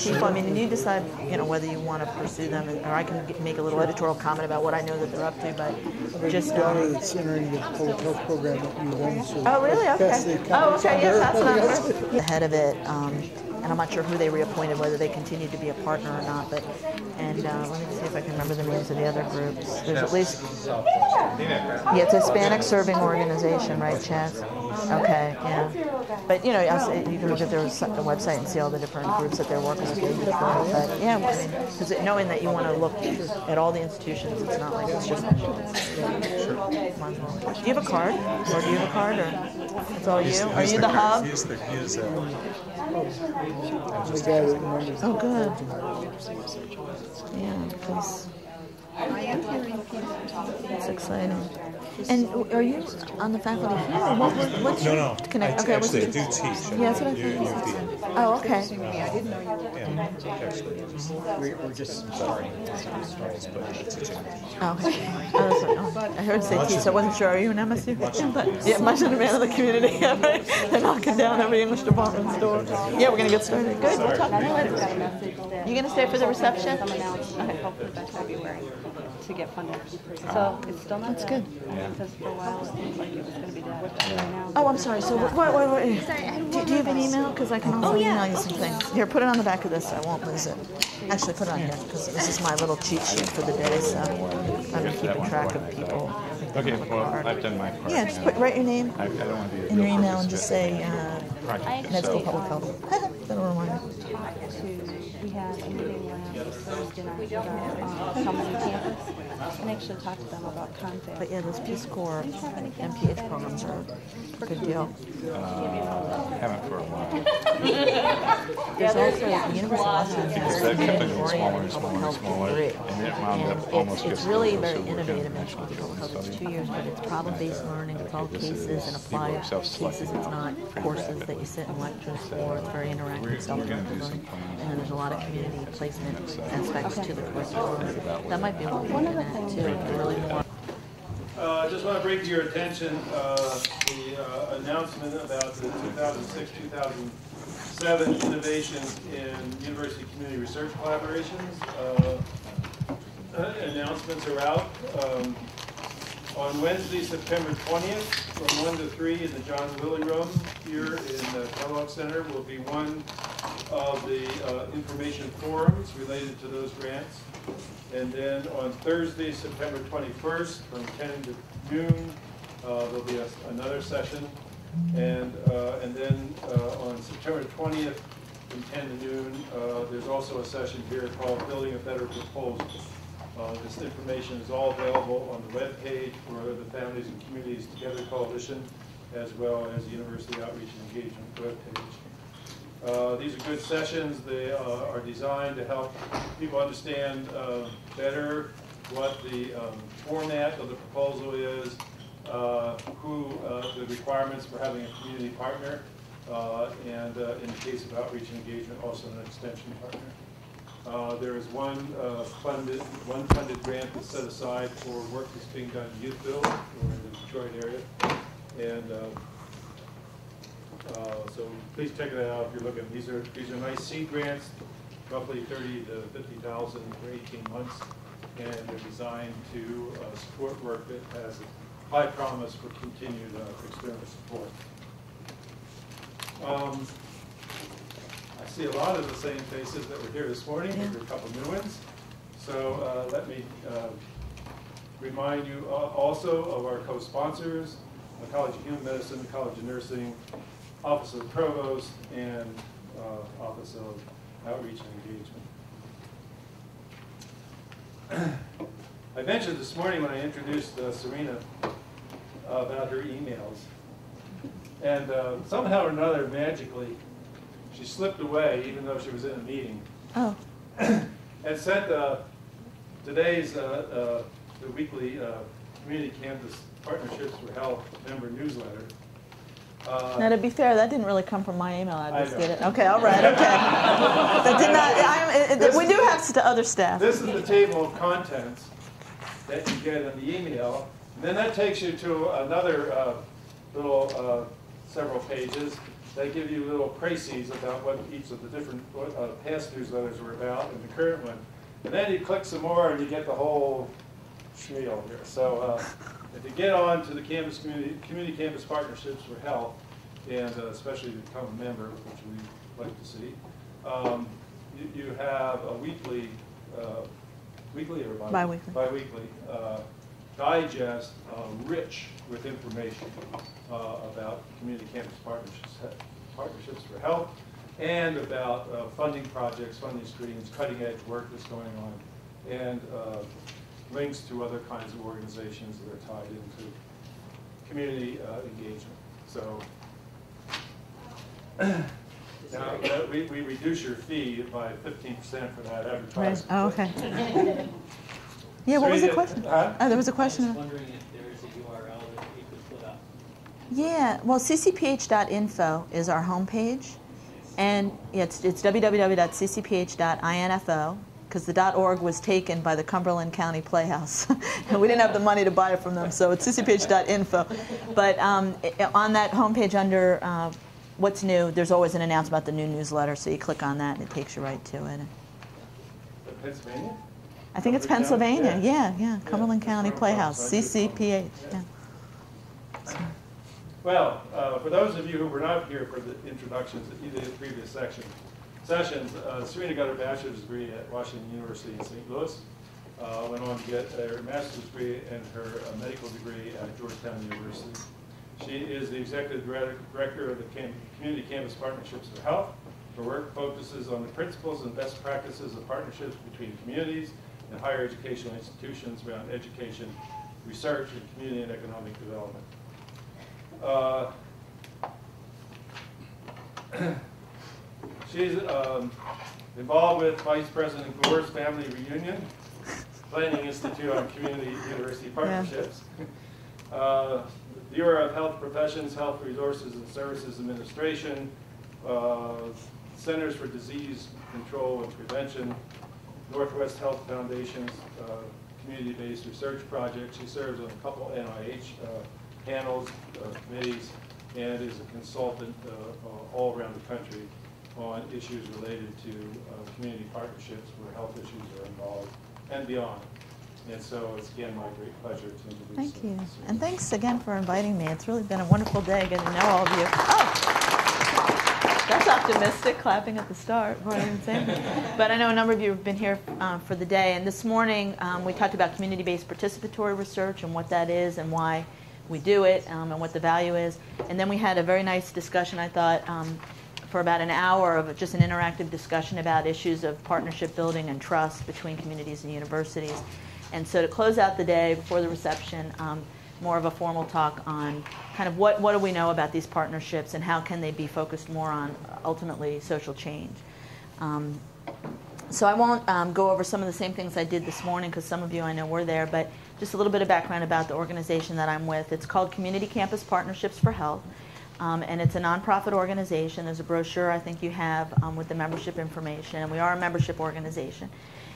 chief. I mean, and you decide, whether you want to pursue them, or I can make a little editorial comment about what I know that they're up to. But just daughter that's entering the public health program that you run. So oh, really? Okay. Oh, okay. Yes, that's what I'm the head of it. And I'm not sure who they reappointed, whether they continue to be a partner or not. But let me see if I can remember the names of the other groups. There's at least it's a Hispanic serving organization, right, Chaz? Okay, yeah. But you can look at their website and see all the different groups that they're working with. But yeah, because knowing that you want to look at all the institutions, it's not like it's just. Do you have a card, or do you have a card, or it's all you? Are you the hub? Oh, good. Yeah, because that's exciting. And are you on the faculty here? Or what's No. connect? Okay, actually, I do teach. Yeah, that's what I thought. Oh, okay. I didn't know you were. We're just starting, teaching. Oh, okay. I heard say teach, so I wasn't sure. Are you an MSU? But yeah, much of the man of the community. Right? They're knocking down every English department's door. Yeah, we're gonna get started. Good. We'll talk to you later. You gonna stay for the reception? Okay. Hopefully by February to get funded. So it's still not. That's good. Because for a while it seemed like it was going to be dead. Right now. Oh, I'm sorry. So wait. Do you have an email? Because I can also email you some things. Here, put it on the back of this. I won't lose it. Actually, put it on here because this is my little cheat sheet for the day. So I'm keeping track of people. Okay, well, I've done my part. Yeah, just write your name I don't want to be in your email and just say Med School so, Public Health. That'll remind me. We had a meeting last Thursday night with our company campus and actually talked to them about contact. But yeah, those Peace Corps MPH programs are a good deal. haven't for a while. There's also the University of Washington That kept getting smaller and smaller and smaller, and it wound up almost it's just really so very we're innovative gonna in public health. It's 2 years, but it's problem-based learning. It's all cases and applied cases. It's not courses that you sit in lectures for. It's very interactive, self-directed learning. And then there's a lot of community placement aspects to the curriculum. That might be what we're looking at too. Really more. I just want to bring to your attention the announcement about the 2006-2007 Innovations in University Community Research Collaborations. Announcements are out. On Wednesday, September 20th, from 1 to 3 in the John Willie Room here in the Kellogg Center will be one of the information forums related to those grants. And then on Thursday, September 21st, from 10 to noon, there'll be another session. And then on September 20th, from 10 to noon, there's also a session here called Building a Better Proposal. This information is all available on the webpage for the Families and Communities Together Coalition, as well as the University Outreach and Engagement webpage. These are good sessions. They are designed to help people understand better what the format of the proposal is, the requirements for having a community partner, and in the case of outreach and engagement, also an extension partner. There is one funded grant that's set aside for work that's being done in Youthville or in the Detroit area, and so please check that out if you're looking. These are nice seed grants, roughly $30,000 to $50,000 for 18 months, and they're designed to support work that has high promise for continued external support. I see a lot of the same faces that were here this morning. There are a couple new ones. So let me remind you also of our co-sponsors, the College of Human Medicine, the College of Nursing, Office of the Provost, and Office of Outreach and Engagement. I mentioned this morning when I introduced Sarena about her emails. And somehow or another, magically, she slipped away, even though she was in a meeting. Oh. And sent today's the weekly Community Campus Partnerships for Health member newsletter. Now, to be fair, that didn't really come from my email address, did it? Okay, all right, okay. That did not. We do have other staff. This is the table of contents that you get in the email. And then that takes you to another little several pages. they give you little précises about what each of the different past newsletters were about and the current one. And then you click some more and you get the whole spiel here. So if you get on to the Community Campus Partnerships for Health, and especially to become a member, which we like to see, you have a weekly or bi-weekly digest rich with information about community campus partnerships for health, and about funding projects, funding streams, cutting edge work that's going on, and links to other kinds of organizations that are tied into community engagement. So now, we reduce your fee by 15% for that advertising. Oh, okay. Yeah, what was the question? There was a question. I was wondering if there is a URL that we could put up. Yeah, well, ccph.info is our homepage, and it's www.ccph.info, because the .org was taken by the Cumberland County Playhouse, and we didn't have the money to buy it from them, so it's ccph.info. But on that homepage under what's new, there's always an announcement about the new newsletter, so you click on that and it takes you right to it. Pennsylvania? I think it's Pennsylvania, yeah. Cumberland County Playhouse, CCPH, yeah. So. Well, for those of you who were not here for the introductions at either of the previous sessions, Serena got her bachelor's degree at Washington University in St. Louis, went on to get her master's degree and her medical degree at Georgetown University. She is the executive director of the Community Campus Partnerships for Health. Her work focuses on the principles and best practices of partnerships between communities and higher educational institutions around education, research, and community and economic development. She's involved with Vice President Gore's Family Reunion, Planning Institute on Community University Partnerships, Bureau of Health Professions, Health Resources and Services Administration, Centers for Disease Control and Prevention, Northwest Health Foundation's community-based research project. She serves on a couple NIH panels, committees, and is a consultant all around the country on issues related to community partnerships where health issues are involved and beyond. And so it's again my great pleasure to introduce. Thank you. And thanks again for inviting me. It's really been a wonderful day getting to know all of you. Oh, that's optimistic, clapping at the start before I even say anything. But I know a number of you have been here for the day. And this morning we talked about community-based participatory research and what that is and why we do it and what the value is. And then we had a very nice discussion, I thought, for about an hour of just an interactive discussion about issues of partnership building and trust between communities and universities. And so to close out the day before the reception, more of a formal talk on kind of what do we know about these partnerships and how can they be focused more on ultimately social change. So I won't go over some of the same things I did this morning because some of you I know were there, but just a little bit of background about the organization that I'm with. It's called Community Campus Partnerships for Health, and it's a nonprofit organization. There's a brochure I think you have with the membership information, and we are a membership organization.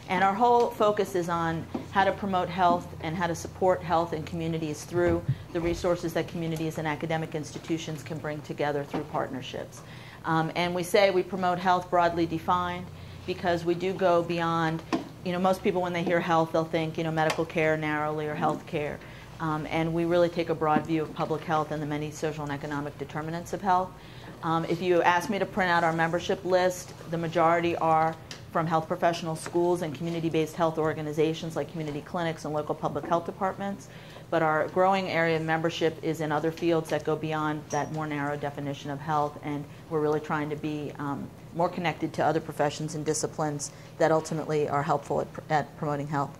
And our whole focus is on how to promote health and how to support health in communities through the resources that communities and academic institutions can bring together through partnerships. And we say we promote health broadly defined because we do go beyond, most people when they hear health, they'll think, medical care narrowly or health care. And we really take a broad view of public health and the many social and economic determinants of health. If you ask me to print out our membership list, the majority are from health professional schools and community-based health organizations like community clinics and local public health departments. But our growing area of membership is in other fields that go beyond that more narrow definition of health, and we're really trying to be more connected to other professions and disciplines that ultimately are helpful at promoting health.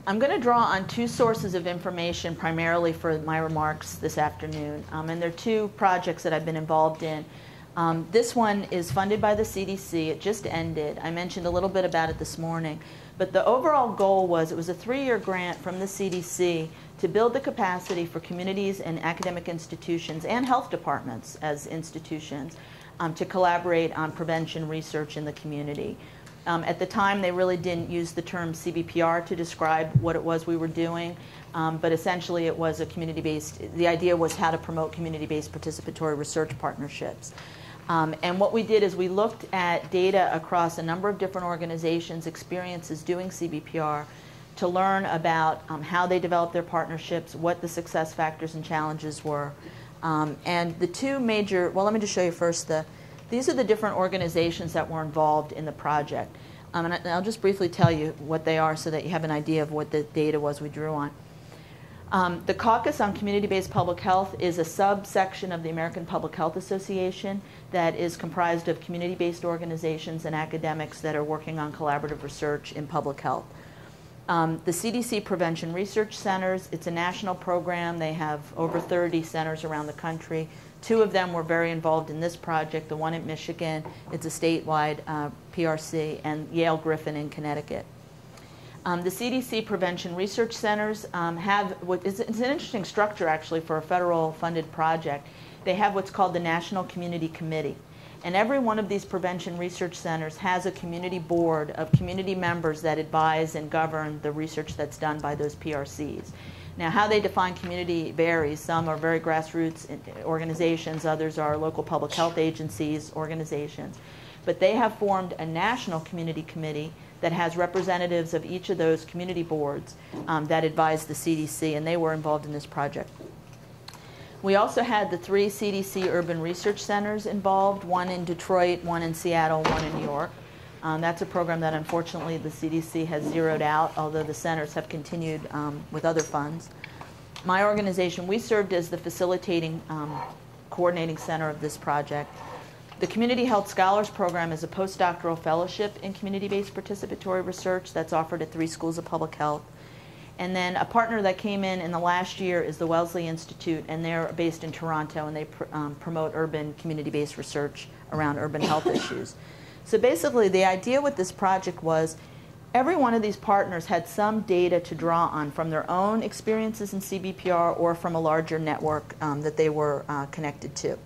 I'm going to draw on two sources of information primarily for my remarks this afternoon, and they're two projects that I've been involved in. This one is funded by the CDC. It just ended. I mentioned a little bit about it this morning. But the overall goal was, it was a 3-year grant from the CDC to build the capacity for communities and academic institutions and health departments as institutions to collaborate on prevention research in the community. At the time, they really didn't use the term CBPR to describe what it was we were doing, but essentially it was a community-based, the idea was how to promote community-based participatory research partnerships. And what we did is we looked at data across a number of different organizations' experiences doing CBPR to learn about how they developed their partnerships, what the success factors and challenges were. And the two major, well, let me just show you first these are the different organizations that were involved in the project. And I'll just briefly tell you what they are so that you have an idea of what the data was we drew on. The Caucus on Community-Based Public Health is a subsection of the American Public Health Association that is comprised of community-based organizations and academics that are working on collaborative research in public health. The CDC Prevention Research Centers, it's a national program. They have over 30 centers around the country. 2 of them were very involved in this project. The one in Michigan, it's a statewide PRC, and Yale Griffin in Connecticut. The CDC Prevention Research Centers it's an interesting structure actually for a federal funded project. They have what's called the National Community Committee. And every one of these prevention research centers has a community board of community members that advise and govern the research that's done by those PRCs. Now, how they define community varies. Some are very grassroots organizations, others are local public health agencies, organizations. But they have formed a national community committee that has representatives of each of those community boards that advise the CDC, and they were involved in this project. We also had the 3 CDC urban research centers involved, one in Detroit, one in Seattle, one in New York. That's a program that unfortunately the CDC has zeroed out, although the centers have continued with other funds. My organization, we served as the facilitating coordinating center of this project. The Community Health Scholars Program is a postdoctoral fellowship in community-based participatory research that's offered at 3 schools of public health. And then a partner that came in the last year is the Wellesley Institute, and they're based in Toronto, and they promote urban community-based research around urban health issues. So basically, the idea with this project was every one of these partners had some data to draw on from their own experiences in CBPR or from a larger network that they were connected to.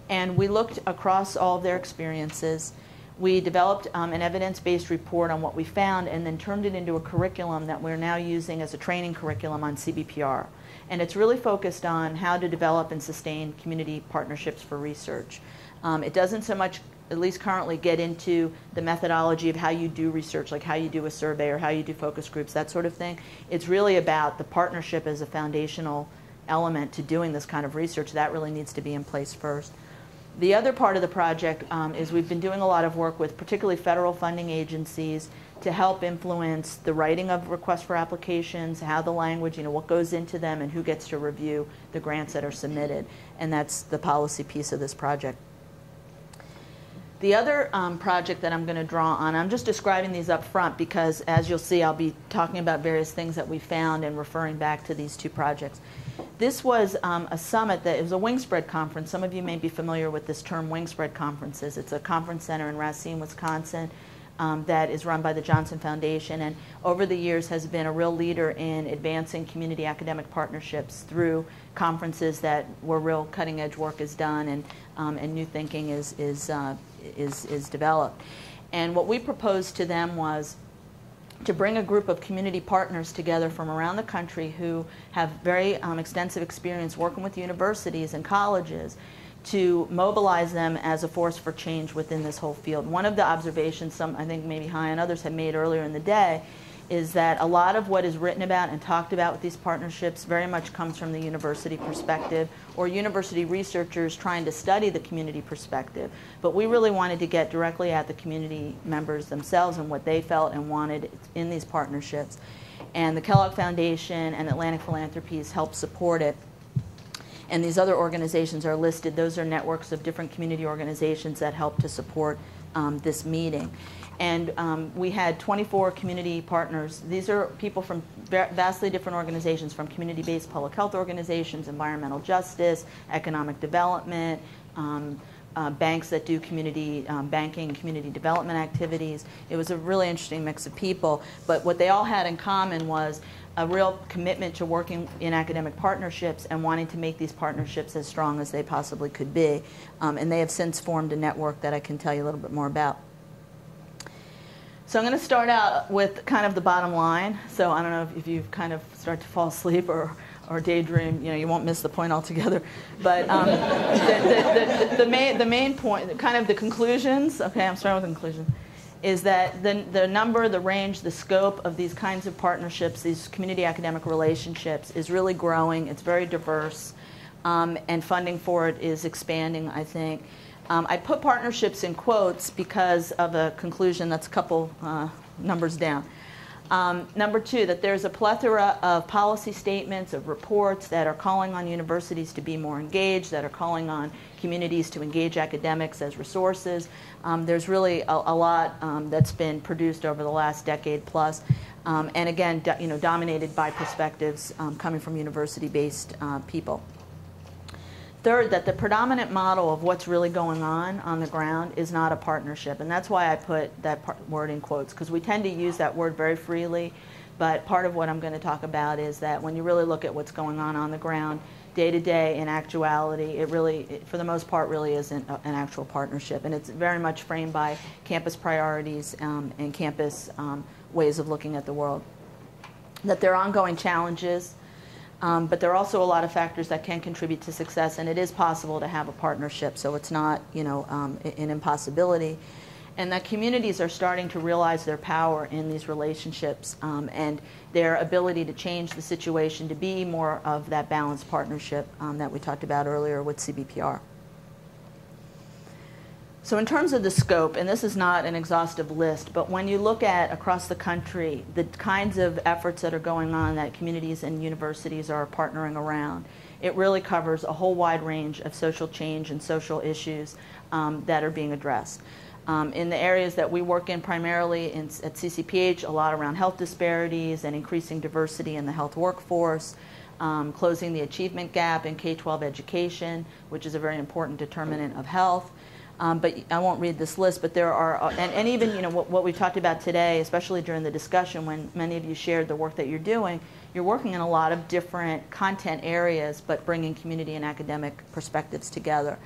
And we looked across all of their experiences. We developed an evidence-based report on what we found and then turned it into a curriculum that we're now using as a training curriculum on CBPR. And it's really focused on how to develop and sustain community partnerships for research. It doesn't so much, at least currently, get into the methodology of how you do research, like how you do a survey or how you do focus groups, that sort of thing. It's really about the partnership as a foundational element to doing this kind of research. That really needs to be in place first. The other part of the project is we've been doing a lot of work with particularly federal funding agencies to help influence the writing of requests for applications, how the language, what goes into them, and who gets to review the grants that are submitted. And that's the policy piece of this project. The other project that I'm going to draw on, I'm just describing these up front because, as you'll see, I'll be talking about various things that we found and referring back to these 2 projects. This was a summit it was a wing spread conference. Some of you may be familiar with this term, wing spread conferences. It's a conference center in Racine, Wisconsin, that is run by the Johnson Foundation, and over the years has been a real leader in advancing community academic partnerships through conferences where real cutting edge work is done and new thinking is developed. And what we proposed to them was to bring a group of community partners together from around the country who have very extensive experience working with universities and colleges to mobilize them as a force for change within this whole field. One of the observations I think maybe Hai and others had made earlier in the day is that a lot of what is written about and talked about with these partnerships very much comes from the university perspective or university researchers trying to study the community perspective. But we really wanted to get directly at the community members themselves and what they felt and wanted in these partnerships. And the Kellogg Foundation and Atlantic Philanthropies help support it. And these other organizations are listed. Those are networks of different community organizations that help to support this meeting. And we had 24 community partners. These are people from vastly different organizations, from community-based public health organizations, environmental justice, economic development, banks that do community banking, community development activities. It was a really interesting mix of people. But what they all had in common was a real commitment to working in academic partnerships and wanting to make these partnerships as strong as they possibly could be. And they have since formed a network that I can tell you a little bit more about. So I'm going to start out with kind of the bottom line. So I don't know if you kind of start to fall asleep or daydream, you won't miss the point altogether. But the main point, kind of the conclusions, okay, I'm starting with the conclusion, is that the number, the range, the scope of these kinds of partnerships, these community academic relationships is really growing. It's very diverse, and funding for it is expanding, I think. I put partnerships in quotes because of a conclusion that's a couple numbers down. Number two, that there's a plethora of policy statements, of reports that are calling on universities to be more engaged, that are calling on communities to engage academics as resources. There's really a lot that's been produced over the last decade plus, and again, dominated by perspectives coming from university-based people. Third, that the predominant model of what's really going on the ground is not a partnership. And that's why I put that word in quotes, because we tend to use that word very freely. But part of what I'm going to talk about is that when you really look at what's going on the ground, day to day, in actuality, it really, for the most part, really isn't an actual partnership. And it's very much framed by campus priorities and campus ways of looking at the world. That there are ongoing challenges. But there are also a lot of factors that can contribute to success, and it is possible to have a partnership, so it's not, an impossibility. And that communities are starting to realize their power in these relationships and their ability to change the situation to be more of that balanced partnership that we talked about earlier with CBPR. So in terms of the scope, and this is not an exhaustive list, but when you look at across the country, the kinds of efforts that are going on that communities and universities are partnering around, it really covers a whole wide range of social change and social issues that are being addressed. In the areas that we work in primarily at CCPH, a lot around health disparities and increasing diversity in the health workforce, closing the achievement gap in K-12 education, which is a very important determinant of health. But I won't read this list, but there are, and even what we've talked about today, especially during the discussion when many of you shared the work that you're doing, you're working in a lot of different content areas, but bringing community and academic perspectives together.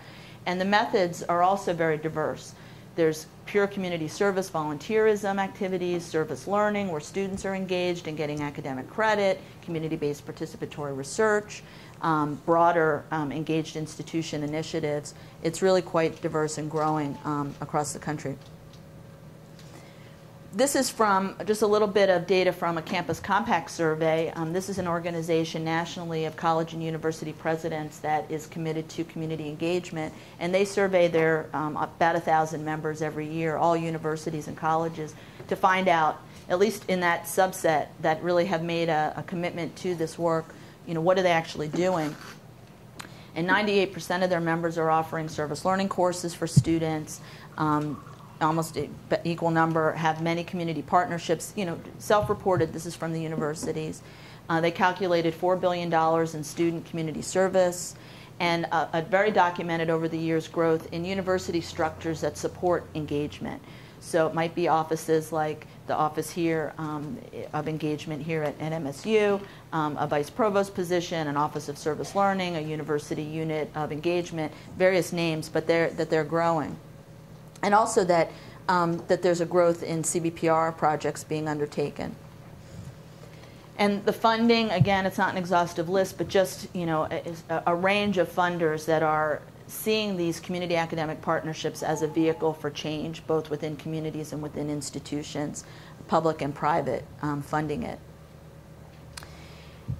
And the methods are also very diverse. There's pure community service, volunteerism activities, service learning, where students are engaged in getting academic credit, community-based participatory research, broader engaged institution initiatives. It's really quite diverse and growing across the country. This is from just a little bit of data from a Campus Compact survey. This is an organization nationally of college and university presidents that is committed to community engagement, and they survey their about 1,000 members every year, all universities and colleges, to find out, at least in that subset that really have made a commitment to this work, what are they actually doing? And 98% of their members are offering service learning courses for students. Almost an equal number have many community partnerships. Self-reported, this is from the universities. They calculated $4 billion in student community service, and a very documented over the years growth in university structures that support engagement. So it might be offices like the office here of engagement here at MSU, a vice provost position, an office of service learning, a university unit of engagement, various names, but they're growing. And also that there's a growth in CBPR projects being undertaken. And the funding, again, it's not an exhaustive list, but just a range of funders that are seeing these community academic partnerships as a vehicle for change, both within communities and within institutions, public and private, funding it.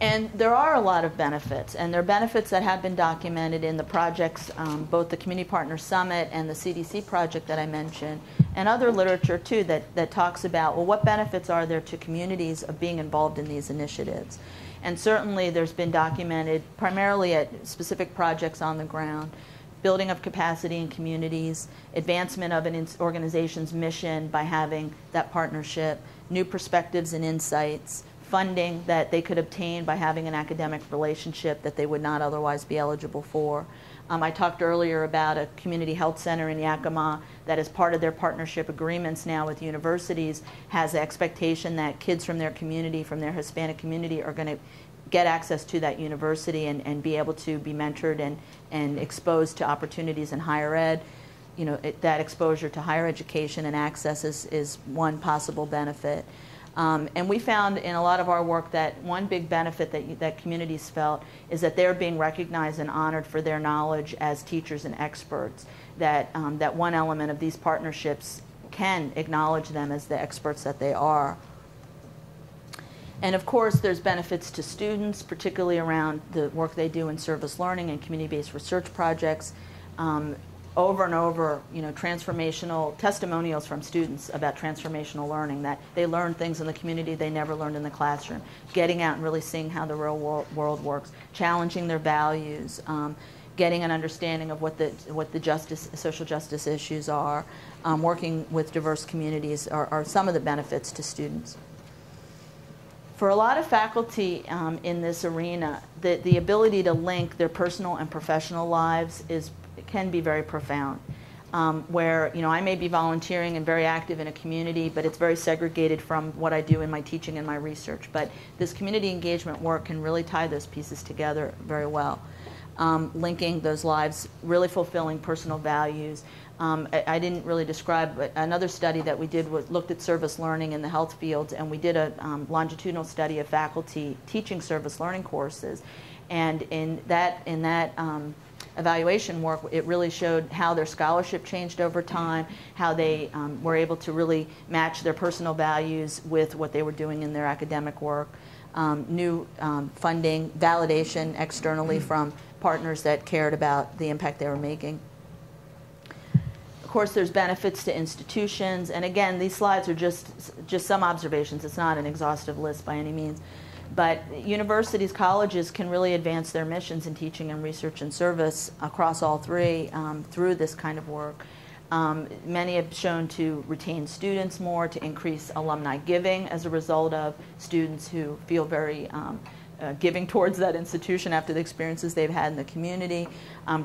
And there are a lot of benefits, and there are benefits that have been documented in the projects, both the Community Partner Summit and the CDC project that I mentioned, and other literature too that talks about, well, what benefits are there to communities of being involved in these initiatives? And certainly there's been documented primarily at specific projects on the ground, building of capacity in communities, advancement of an organization's mission by having that partnership, new perspectives and insights, funding that they could obtain by having an academic relationship that they would not otherwise be eligible for. I talked earlier about a community health center in Yakima that, as part of their partnership agreements now with universities, has the expectation that kids from their community, from their Hispanic community, are going to get access to that university and be able to be mentored and exposed to opportunities in higher ed. that exposure to higher education and access is one possible benefit. And we found in a lot of our work that one big benefit that communities felt is that they're being recognized and honored for their knowledge as teachers and experts, that one element of these partnerships can acknowledge them as the experts that they are. And of course, there's benefits to students, particularly around the work they do in service learning and community-based research projects. Over and over, transformational testimonials from students about transformational learning, that they learn things in the community they never learned in the classroom, getting out and really seeing how the real world works, challenging their values, getting an understanding of what the social justice issues are, working with diverse communities are some of the benefits to students. For a lot of faculty in this arena, the ability to link their personal and professional lives can be very profound. Where I may be volunteering and very active in a community, but it's very segregated from what I do in my teaching and my research. But this community engagement work can really tie those pieces together very well. Linking those lives, really fulfilling personal values. I didn't really describe, but another study that we did looked at service learning in the health field, and we did a longitudinal study of faculty teaching service learning courses. And in that evaluation work, it really showed how their scholarship changed over time, how they were able to really match their personal values with what they were doing in their academic work. New funding, validation externally from partners that cared about the impact they were making. Of course, there's benefits to institutions, and again, these slides are just some observations. It's not an exhaustive list by any means. But universities, colleges can really advance their missions in teaching and research and service across all three through this kind of work. Many have shown to retain students more, to increase alumni giving as a result of students who feel very giving towards that institution after the experiences they've had in the community.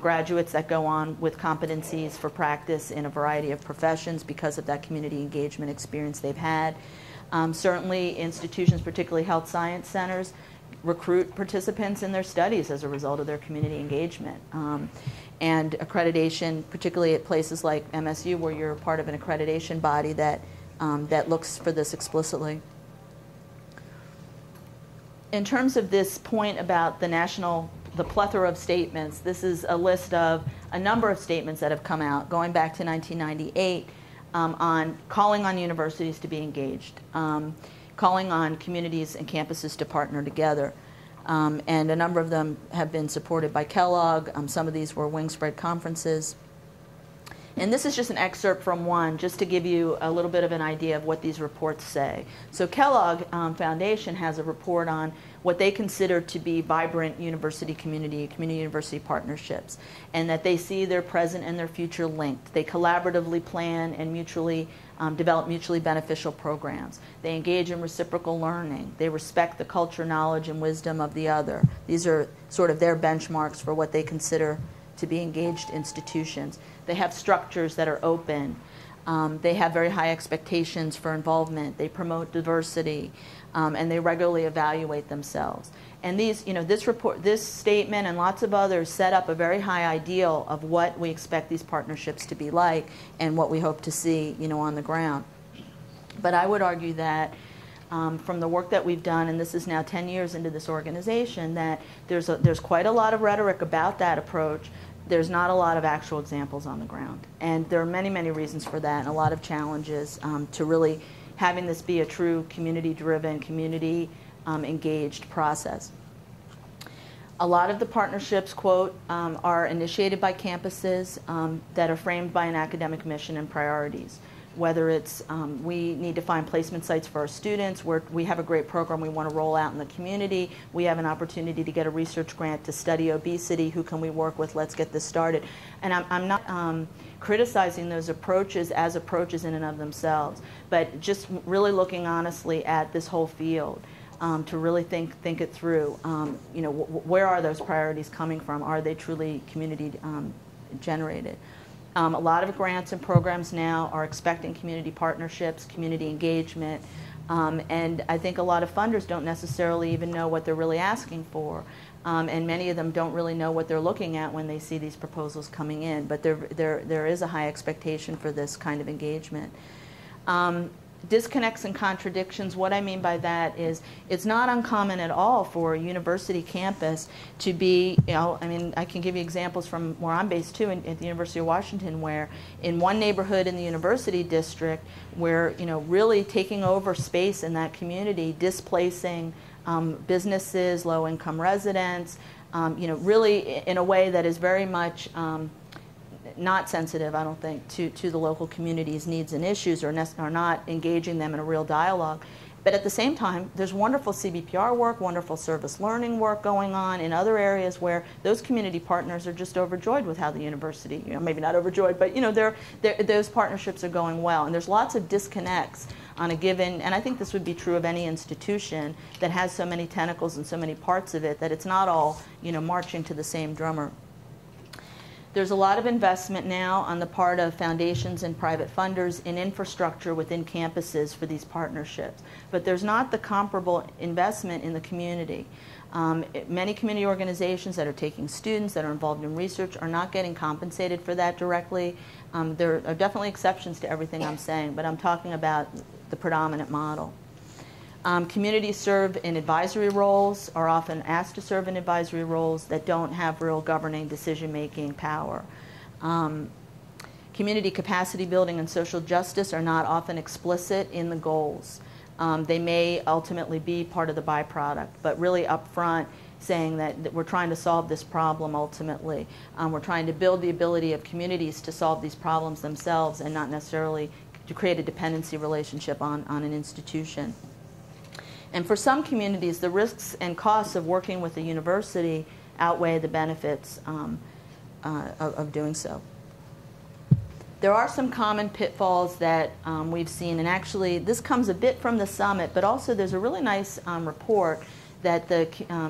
Graduates that go on with competencies for practice in a variety of professions because of that community engagement experience they've had. Certainly institutions, particularly health science centers, recruit participants in their studies as a result of their community engagement. And accreditation, particularly at places like MSU where you're part of an accreditation body that looks for this explicitly. In terms of this point about the plethora of statements, this is a list of a number of statements that have come out going back to 1998 on calling on universities to be engaged, calling on communities and campuses to partner together. And a number of them have been supported by Kellogg. Some of these were wing spread conferences. And this is just an excerpt from one, just to give you a little bit of an idea of what these reports say. So Kellogg Foundation has a report on what they consider to be vibrant university university partnerships, and that they see their present and their future linked. They collaboratively plan and mutually develop mutually beneficial programs. They engage in reciprocal learning. They respect the culture, knowledge, and wisdom of the other. These are sort of their benchmarks for what they consider to be engaged institutions. They have structures that are open. They have very high expectations for involvement. They promote diversity, and they regularly evaluate themselves. And these, this statement and lots of others set up a very high ideal of what we expect these partnerships to be like and what we hope to see, on the ground. But I would argue that from the work that we've done, and this is now 10 years into this organization, that there's quite a lot of rhetoric about that approach. There's not a lot of actual examples on the ground. And there are many, many reasons for that, and a lot of challenges to really having this be a true community-driven, community-engaged process. A lot of the partnerships, quote, are initiated by campuses that are framed by an academic mission and priorities. Whether it's we need to find placement sites for our students, where we have a great program we want to roll out in the community, we have an opportunity to get a research grant to study obesity, who can we work with, let's get this started. And I'm not criticizing those approaches as approaches in and of themselves, but just really looking honestly at this whole field to really think it through. Where are those priorities coming from? Are they truly community generated? A lot of grants and programs now are expecting community partnerships, community engagement, and I think a lot of funders don't necessarily even know what they're really asking for. and many of them don't really know what they're looking at when they see these proposals coming in. But there is a high expectation for this kind of engagement. Disconnects and contradictions, what I mean by that is it's not uncommon at all for a university campus to be, I mean, I can give you examples from where I'm based too, at the University of Washington, where in one neighborhood in the university district, where, really taking over space in that community, displacing businesses, low-income residents, really in a way that is very much not sensitive, I don't think, to the local community's needs and issues, or not engaging them in a real dialogue. But at the same time, there's wonderful CBPR work, wonderful service learning work going on in other areas where those community partners are just overjoyed with how the university, maybe not overjoyed, but those partnerships are going well. And there's lots of disconnects on a given, and I think this would be true of any institution that has so many tentacles and so many parts of it, that it's not all, marching to the same drummer. There's a lot of investment now on the part of foundations and private funders in infrastructure within campuses for these partnerships. But there's not the comparable investment in the community. Many community organizations that are taking students, that are involved in research, are not getting compensated for that directly. There are definitely exceptions to everything I'm saying, but I'm talking about the predominant model. Communities serve in advisory roles, are often asked to serve in advisory roles that don't have real governing decision-making power. Community capacity building and social justice are not often explicit in the goals. They may ultimately be part of the byproduct, but really up front saying that we're trying to solve this problem ultimately. We're trying to build the ability of communities to solve these problems themselves and not necessarily to create a dependency relationship on an institution. And for some communities, the risks and costs of working with a university outweigh the benefits of doing so. There are some common pitfalls that we've seen, and actually this comes a bit from the summit, but also there's a really nice report that the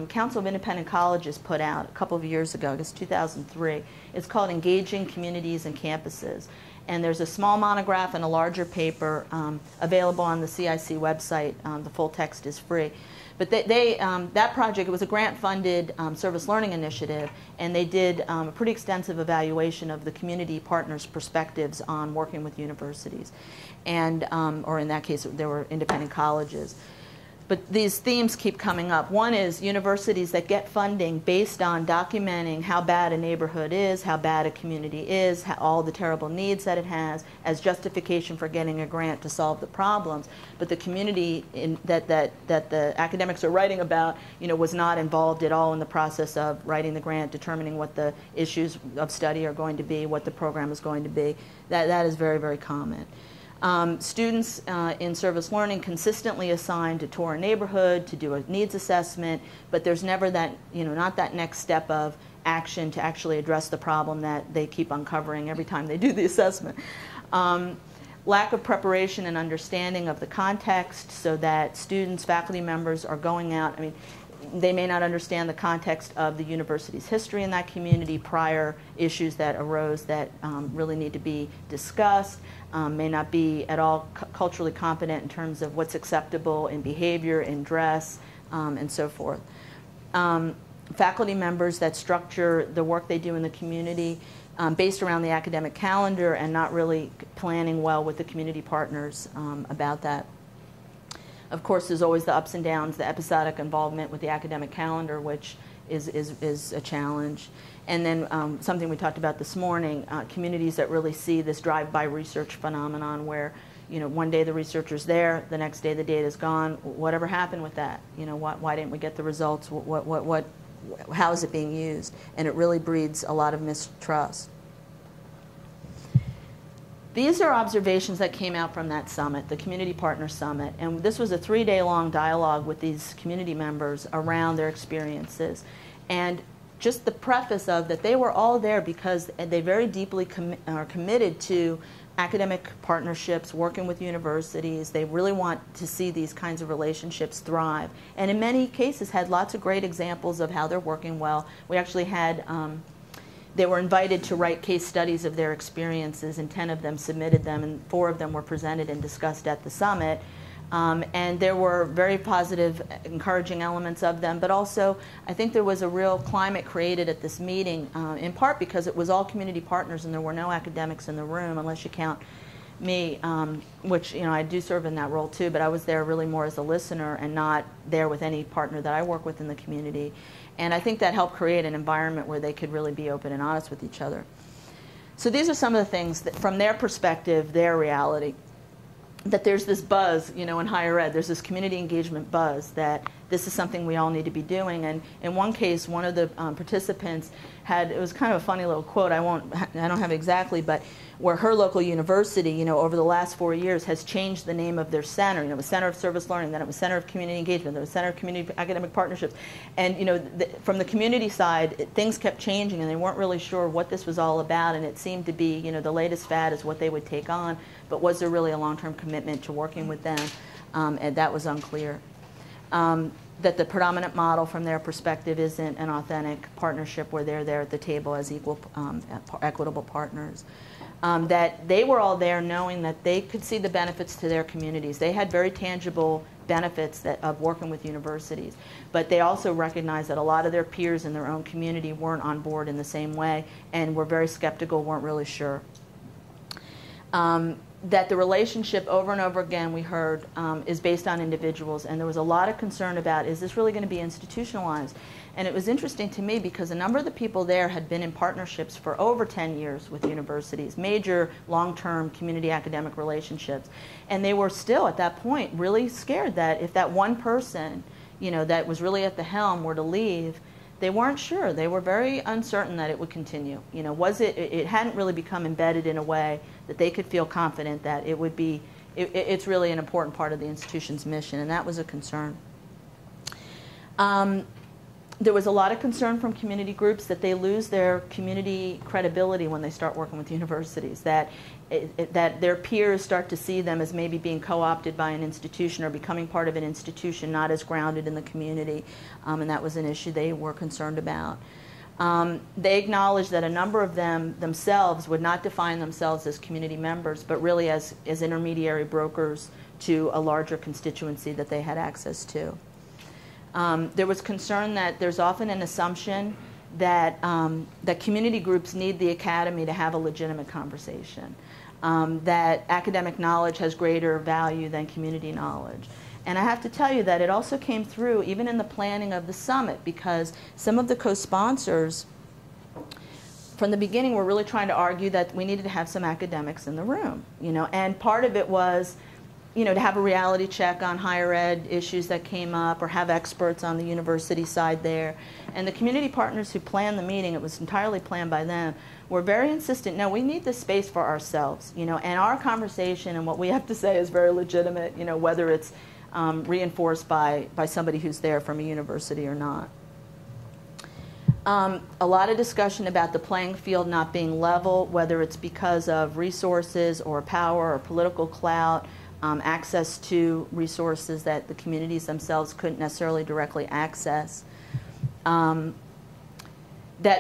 Council of Independent Colleges put out a couple of years ago, I guess 2003. It's called Engaging Communities and Campuses. And there's a small monograph and a larger paper available on the CIC website. The full text is free. But that project, it was a grant-funded service learning initiative, and they did a pretty extensive evaluation of the community partners' perspectives on working with universities. And, or in that case, there were independent colleges. But these themes keep coming up. One is universities that get funding based on documenting how bad a neighborhood is, how bad a community is, all the terrible needs that it has, as justification for getting a grant to solve the problems. But the community that the academics are writing about, was not involved at all in the process of writing the grant, determining what the issues of study are going to be, what the program is going to be. That is very, very common. Students in service learning consistently assigned to tour a neighborhood, to do a needs assessment, but there's never that, not that next step of action to actually address the problem that they keep uncovering every time they do the assessment. Lack of preparation and understanding of the context, so that students, faculty members are going out, they may not understand the context of the university's history in that community, prior issues that arose that really need to be discussed, may not be at all culturally competent in terms of what's acceptable in behavior, in dress, and so forth. Faculty members that structure the work they do in the community based around the academic calendar and not really planning well with the community partners about that. Of course, there's always the ups and downs, the episodic involvement with the academic calendar, which is a challenge. And then something we talked about this morning, communities that really see this drive-by research phenomenon where, one day the researcher's there, the next day the data's gone. Whatever happened with that? Why didn't we get the results? How is it being used? And it really breeds a lot of mistrust. These are observations that came out from that summit, the Community Partner Summit, and this was a 3-day-long dialogue with these community members around their experiences. And just the preface of that they were all there because they very deeply are committed to academic partnerships, working with universities. They really want to see these kinds of relationships thrive. And in many cases had lots of great examples of how they're working well. We actually had they were invited to write case studies of their experiences, and 10 of them submitted them, and 4 of them were presented and discussed at the summit. And there were very positive, encouraging elements of them, but also I think there was a real climate created at this meeting, in part because it was all community partners and there were no academics in the room, unless you count me, which, you know, I do serve in that role too, but I was there really more as a listener and not there with any partner that I work with in the community. And I think that helped create an environment where they could really be open and honest with each other. So these are some of the things that, from their perspective, their reality, that there's this buzz, you know, in higher ed, there's this community engagement buzz that this is something we all need to be doing. And in one case, one of the participants had, it was kind of a funny little quote, I don't have it exactly, but where her local university, you know, over the last 4 years has changed the name of their center. You know, it was Center of Service Learning, then it was Center of Community Engagement, then it was Center of Community Academic Partnerships. And, you know, from the community side, things kept changing and they weren't really sure what this was all about, and it seemed to be, you know, the latest fad is what they would take on, but was there really a long-term commitment to working with them? And that was unclear. That the predominant model from their perspective isn't an authentic partnership where they're there at the table as equal, equitable partners. That they were all there knowing that they could see the benefits to their communities. They had very tangible benefits of working with universities, but they also recognized that a lot of their peers in their own community weren't on board in the same way and were very skeptical, weren't really sure. That the relationship over and over again we heard is based on individuals, and there was a lot of concern about, is this really going to be institutionalized? And it was interesting to me because a number of the people there had been in partnerships for over 10 years with universities, major long-term community academic relationships, and they were still at that point really scared that if that one person, you know, that was really at the helm were to leave, they weren't sure. They were very uncertain that it would continue. You know, it hadn't really become embedded in a way that they could feel confident that it would be, it's really an important part of the institution's mission, and that was a concern. There was a lot of concern from community groups that they lose their community credibility when they start working with universities, that their peers start to see them as maybe being co-opted by an institution or becoming part of an institution, not as grounded in the community, and that was an issue they were concerned about. They acknowledged that a number of them themselves would not define themselves as community members, but really as intermediary brokers to a larger constituency that they had access to. There was concern that there's often an assumption that, that community groups need the academy to have a legitimate conversation, that academic knowledge has greater value than community knowledge. And I have to tell you that it also came through even in the planning of the summit, because some of the co-sponsors from the beginning were really trying to argue that we needed to have some academics in the room, you know, and part of it was, you know, to have a reality check on higher ed issues that came up or have experts on the university side there. And the community partners who planned the meeting, it was entirely planned by them, were very insistent, no, we need this space for ourselves, you know, and our conversation and what we have to say is very legitimate, you know, whether it's reinforced by somebody who's there from a university or not. A lot of discussion about the playing field not being level, whether it's because of resources or power or political clout, access to resources that the communities themselves couldn't necessarily directly access. That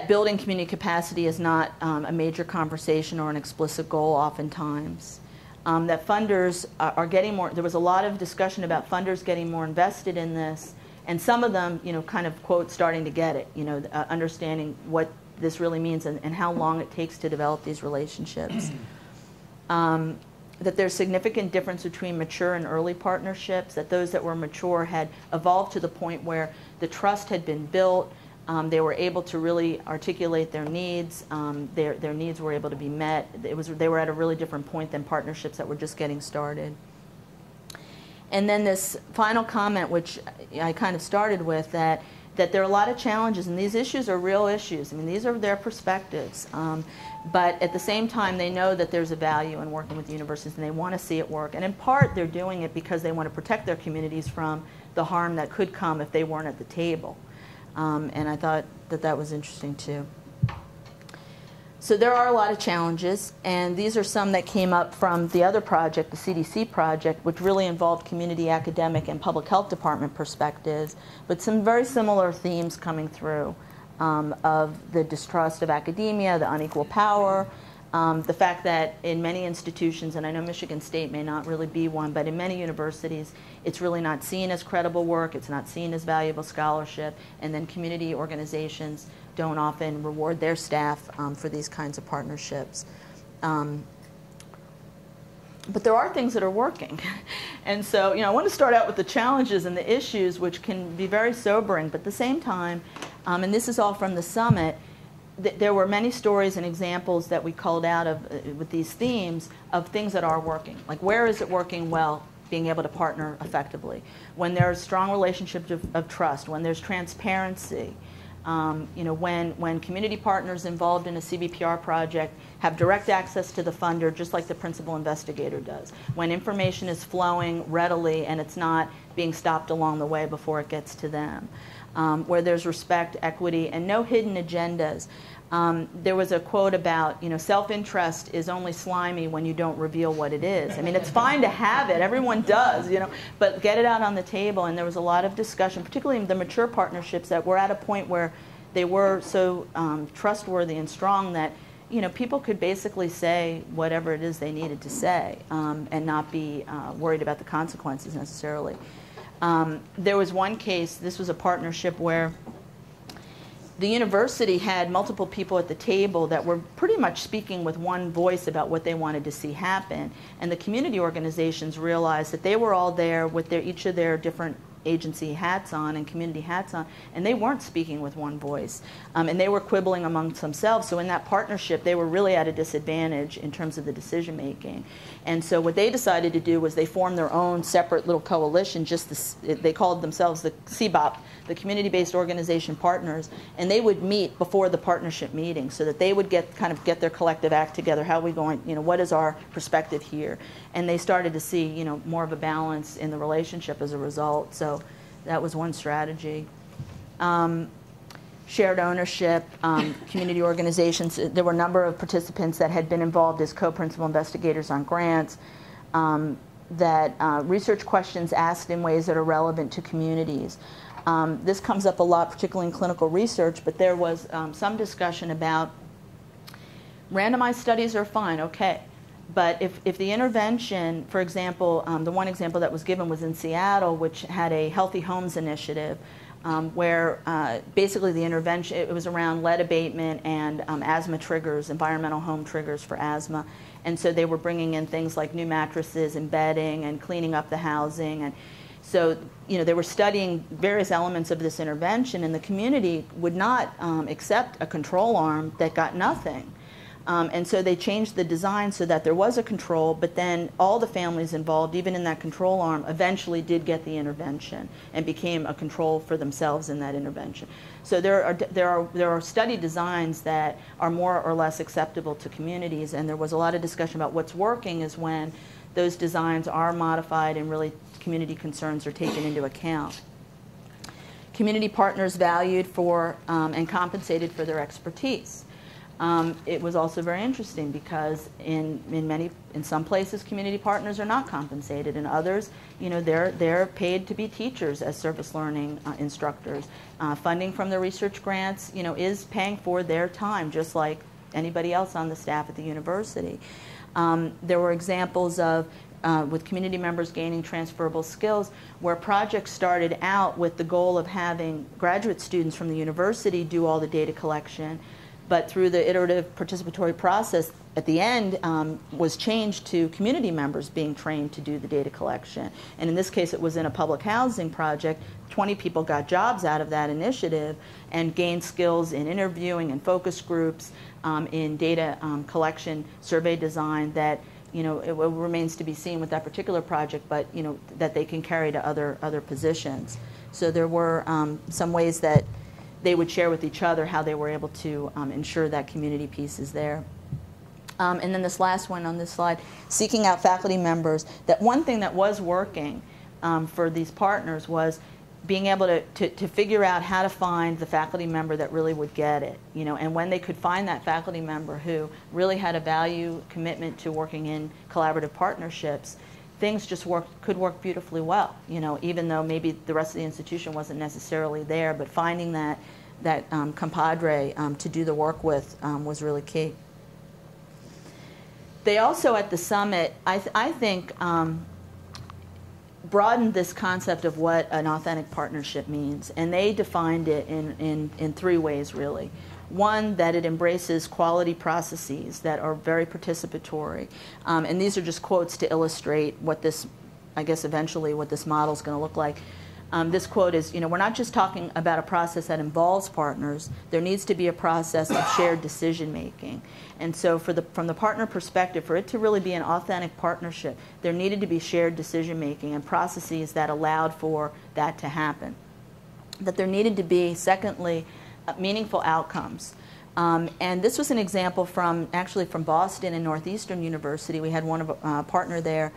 building community capacity is not a major conversation or an explicit goal oftentimes. That funders are getting more, there was a lot of discussion about funders getting more invested in this, and some of them, you know, kind of, quote, starting to get it, you know, understanding what this really means and how long it takes to develop these relationships. That there's significant difference between mature and early partnerships, that those that were mature had evolved to the point where the trust had been built, they were able to really articulate their needs, their needs were able to be met. They were at a really different point than partnerships that were just getting started. And then this final comment, which I kind of started with, that there are a lot of challenges, and these issues are real issues. I mean, these are their perspectives. But at the same time, they know that there's a value in working with universities, and they want to see it work. And in part, they're doing it because they want to protect their communities from the harm that could come if they weren't at the table. And I thought that that was interesting, too. So there are a lot of challenges, and these are some that came up from the other project, the CDC project, which really involved community academic and public health department perspectives, but some very similar themes coming through of the distrust of academia, the unequal power, The fact that in many institutions, and I know Michigan State may not really be one, but in many universities, it's really not seen as credible work, it's not seen as valuable scholarship, and then community organizations don't often reward their staff for these kinds of partnerships. But there are things that are working. And so, I want to start out with the challenges and the issues, which can be very sobering, but at the same time, and this is all from the summit, there were many stories and examples that we culled out of with these themes of things that are working. Like, where is it working well, being able to partner effectively? When there's strong relationships of trust, when there's transparency, when community partners involved in a CBPR project have direct access to the funder, just like the principal investigator does. When information is flowing readily and it's not being stopped along the way before it gets to them. Where there's respect, equity, and no hidden agendas. There was a quote about, self-interest is only slimy when you don't reveal what it is. I mean, it's fine to have it, everyone does, but get it out on the table. And there was a lot of discussion, particularly in the mature partnerships that were at a point where they were so trustworthy and strong that, people could basically say whatever it is they needed to say and not be worried about the consequences necessarily. There was one case, this was a partnership where the university had multiple people at the table that were pretty much speaking with one voice about what they wanted to see happen. And the community organizations realized that they were all there with each of their different agency hats on and community hats on, and they weren't speaking with one voice. And they were quibbling amongst themselves. So in that partnership, they were really at a disadvantage in terms of the decision making. And so what they decided to do was they formed their own separate little coalition, they called themselves the CBOP, the Community-Based Organization Partners, and they would meet before the partnership meeting so that they would get their collective act together. How are we going, what is our perspective here? And they started to see, more of a balance in the relationship as a result. So that was one strategy. Shared ownership, community organizations. There were a number of participants that had been involved as co-principal investigators on grants, research questions asked in ways that are relevant to communities. This comes up a lot, particularly in clinical research, but there was some discussion about randomized studies are fine, okay. But if the intervention, for example, the one example that was given was in Seattle, which had a Healthy Homes initiative, where basically the intervention, it was around lead abatement and asthma triggers, environmental home triggers for asthma. And so they were bringing in things like new mattresses and bedding and cleaning up the housing. And so, they were studying various elements of this intervention, and the community would not accept a control arm that got nothing. And so they changed the design so that there was a control, but then all the families involved, even in that control arm, eventually did get the intervention and became a control for themselves in that intervention. So there are study designs that are more or less acceptable to communities, and there was a lot of discussion about what's working is when those designs are modified and really community concerns are taken into account. Community partners valued for and compensated for their expertise. It was also very interesting because in some places community partners are not compensated, and others, they're paid to be teachers as service learning instructors. Funding from the research grants, is paying for their time just like anybody else on the staff at the university. There were examples of with community members gaining transferable skills where projects started out with the goal of having graduate students from the university do all the data collection, but through the iterative participatory process at the end was changed to community members being trained to do the data collection. And in this case it was in a public housing project. 20 people got jobs out of that initiative and gained skills in interviewing and focus groups, in data collection, survey design that it remains to be seen with that particular project, but that they can carry to other positions. So there were some ways that they would share with each other how they were able to ensure that community piece is there. And then this last one on this slide, seeking out faculty members. That one thing that was working for these partners was being able to figure out how to find the faculty member that really would get it, and when they could find that faculty member who really had a value commitment to working in collaborative partnerships, things just could work beautifully well, even though maybe the rest of the institution wasn't necessarily there, but finding that compadre to do the work with was really key. They also at the summit, I think, broadened this concept of what an authentic partnership means, and they defined it in three ways, really. One, that it embraces quality processes that are very participatory, and these are just quotes to illustrate what this, I guess eventually what this model is going to look like. This quote is, we're not just talking about a process that involves partners. There needs to be a process of shared decision making. And so from the partner perspective, for it to really be an authentic partnership, there needed to be shared decision making and processes that allowed for that to happen. That there needed to be, secondly, meaningful outcomes. And this was an example actually from Boston and Northeastern University. We had one partner there.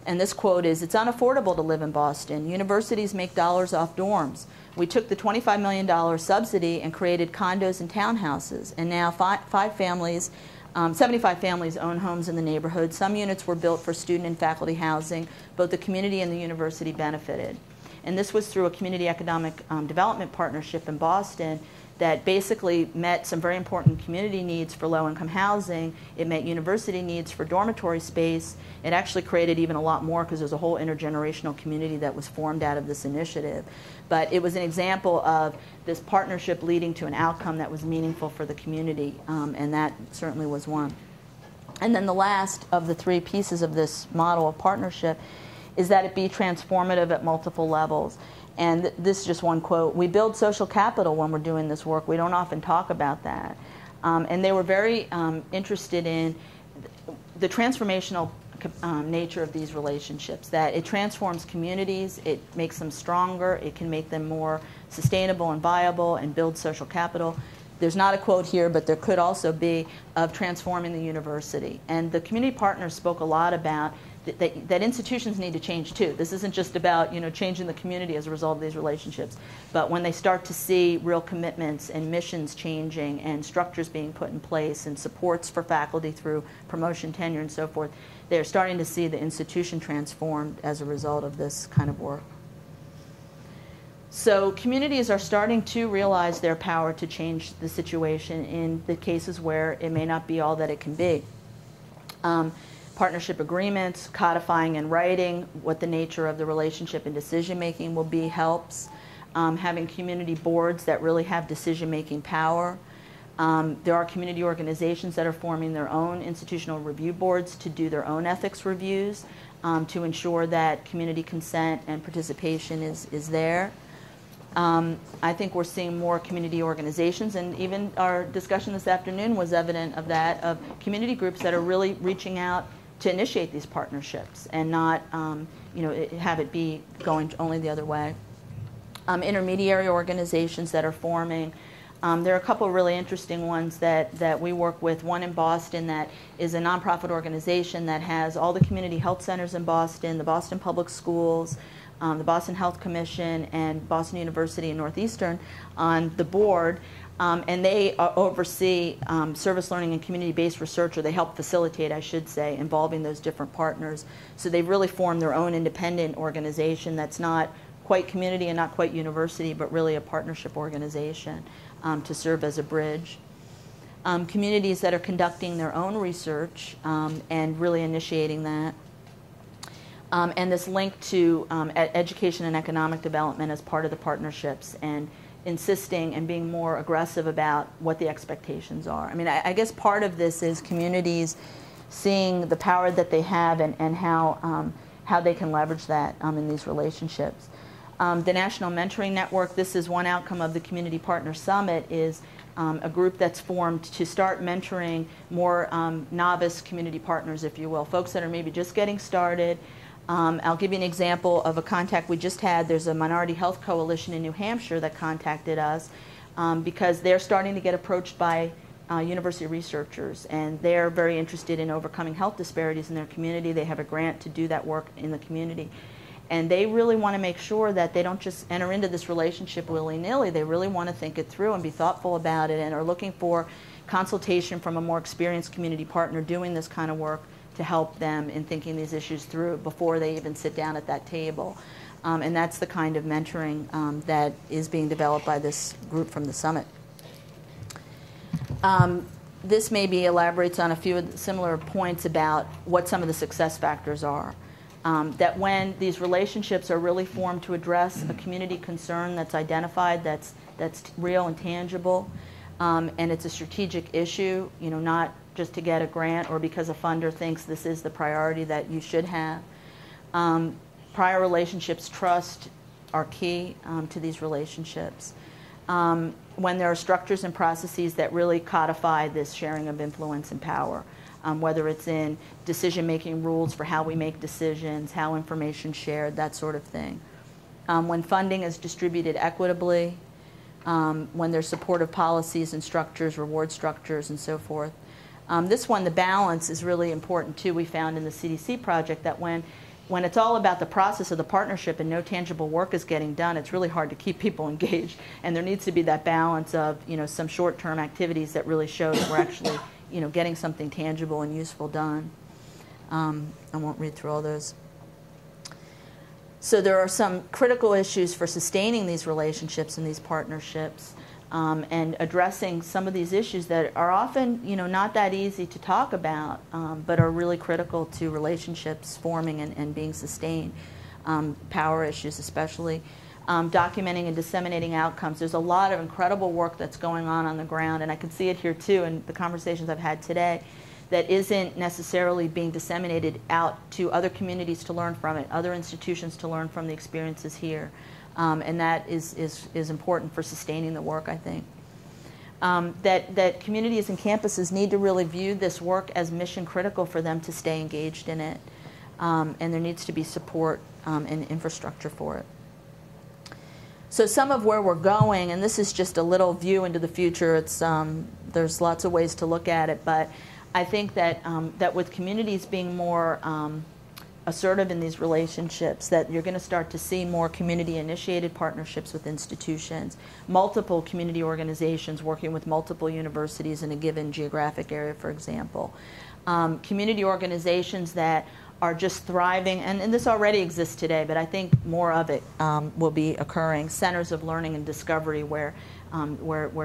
And this quote is, "It's unaffordable to live in Boston. Universities make dollars off dorms. We took the $25 million subsidy and created condos and townhouses. And now 75 families own homes in the neighborhood. Some units were built for student and faculty housing. Both the community and the university benefited." And this was through a community economic development partnership in Boston that basically met some very important community needs for low-income housing. It met university needs for dormitory space. It actually created even a lot more because there's a whole intergenerational community that was formed out of this initiative. But it was an example of this partnership leading to an outcome that was meaningful for the community, and that certainly was one. And then the last of the three pieces of this model of partnership is that it be transformative at multiple levels. And this is just one quote. "We build social capital when we're doing this work. We don't often talk about that." And they were very interested in the transformational nature of these relationships, that it transforms communities, it makes them stronger, it can make them more sustainable and viable and build social capital. There's not a quote here, but there could also be of transforming the university. And the community partners spoke a lot about that institutions need to change too. This isn't just about changing the community as a result of these relationships, but when they start to see real commitments and missions changing and structures being put in place and supports for faculty through promotion, tenure, and so forth, they're starting to see the institution transformed as a result of this kind of work. So communities are starting to realize their power to change the situation in the cases where it may not be all that it can be. Partnership agreements, codifying and writing what the nature of the relationship and decision-making will be helps. Having community boards that really have decision-making power. There are community organizations that are forming their own institutional review boards to do their own ethics reviews to ensure that community consent and participation is there. I think we're seeing more community organizations, and even our discussion this afternoon was evident of that, of community groups that are really reaching out to initiate these partnerships and not have it be going only the other way. Intermediary organizations that are forming. There are a couple of really interesting ones that we work with. One in Boston that is a nonprofit organization that has all the community health centers in Boston, the Boston Public Schools, the Boston Health Commission, and Boston University and Northeastern on the board. And they oversee service learning and community-based research, or they help facilitate, I should say, involving those different partners. So they've really formed their own independent organization that's not quite community and not quite university, but really a partnership organization to serve as a bridge. Communities that are conducting their own research and really initiating that. And this link to education and economic development as part of the partnerships, and insisting and being more aggressive about what the expectations are. I mean, I guess part of this is communities seeing the power that they have and how they can leverage that in these relationships. The National Mentoring Network, this is one outcome of the Community Partner Summit, is a group that's formed to start mentoring more novice community partners, if you will, folks that are maybe just getting started. I'll give you an example of a contact we just had. There's a Minority Health Coalition in New Hampshire that contacted us because they're starting to get approached by university researchers, and they're very interested in overcoming health disparities in their community. They have a grant to do that work in the community. And they really want to make sure that they don't just enter into this relationship willy-nilly. They really want to think it through and be thoughtful about it, and are looking for consultation from a more experienced community partner doing this kind of work to help them in thinking these issues through before they even sit down at that table. And that's the kind of mentoring that is being developed by this group from the summit. this maybe elaborates on a few of the similar points about what some of the success factors are. That when these relationships are really formed to address a community concern that's identified, that's real and tangible, and it's a strategic issue, you know, not just to get a grant or because a funder thinks this is the priority that you should have. Prior relationships, trust are key to these relationships. When there are structures and processes that really codify this sharing of influence and power, whether it's in decision-making rules for how we make decisions, how information shared, that sort of thing. When funding is distributed equitably, when there's supportive policies and structures, reward structures, and so forth. This one, the balance, is really important too. We found in the CDC project that when it's all about the process of the partnership and no tangible work is getting done, it's really hard to keep people engaged. And there needs to be that balance of, you know, some short-term activities that really show that we're actually, you know, getting something tangible and useful done. I won't read through all those. So there are some critical issues for sustaining these relationships and these partnerships, and addressing some of these issues that are often, you know, not that easy to talk about, but are really critical to relationships forming and being sustained. Power issues especially. Documenting and disseminating outcomes. There's a lot of incredible work that's going on the ground, and I can see it here too in the conversations I've had today, that isn't necessarily being disseminated out to other communities to learn from it, other institutions to learn from the experiences here. And that is important for sustaining the work, I think. That communities and campuses need to really view this work as mission critical for them to stay engaged in it. And there needs to be support and infrastructure for it. So some of where we're going, and this is just a little view into the future, it's, there's lots of ways to look at it, but I think that, that with communities being more assertive in these relationships, that you're going to start to see more community-initiated partnerships with institutions, multiple community organizations working with multiple universities in a given geographic area, for example. Community organizations that are just thriving, and this already exists today, but I think more of it will be occurring. Centers of learning and discovery where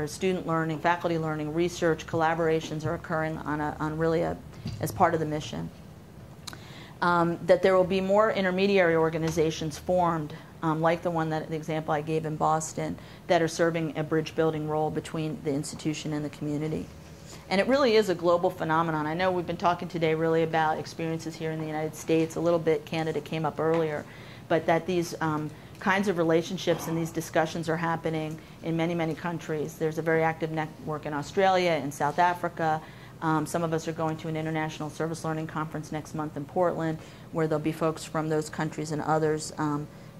student learning, faculty learning, research, collaborations are occurring on really as part of the mission. That there will be more intermediary organizations formed, like the example I gave in Boston, that are serving a bridge building role between the institution and the community. And it really is a global phenomenon. I know we've been talking today really about experiences here in the United States. A little bit Canada came up earlier, but that these kinds of relationships and these discussions are happening in many, many countries. There's a very active network in Australia, in South Africa. Some of us are going to an international service learning conference next month in Portland, where there'll be folks from those countries and others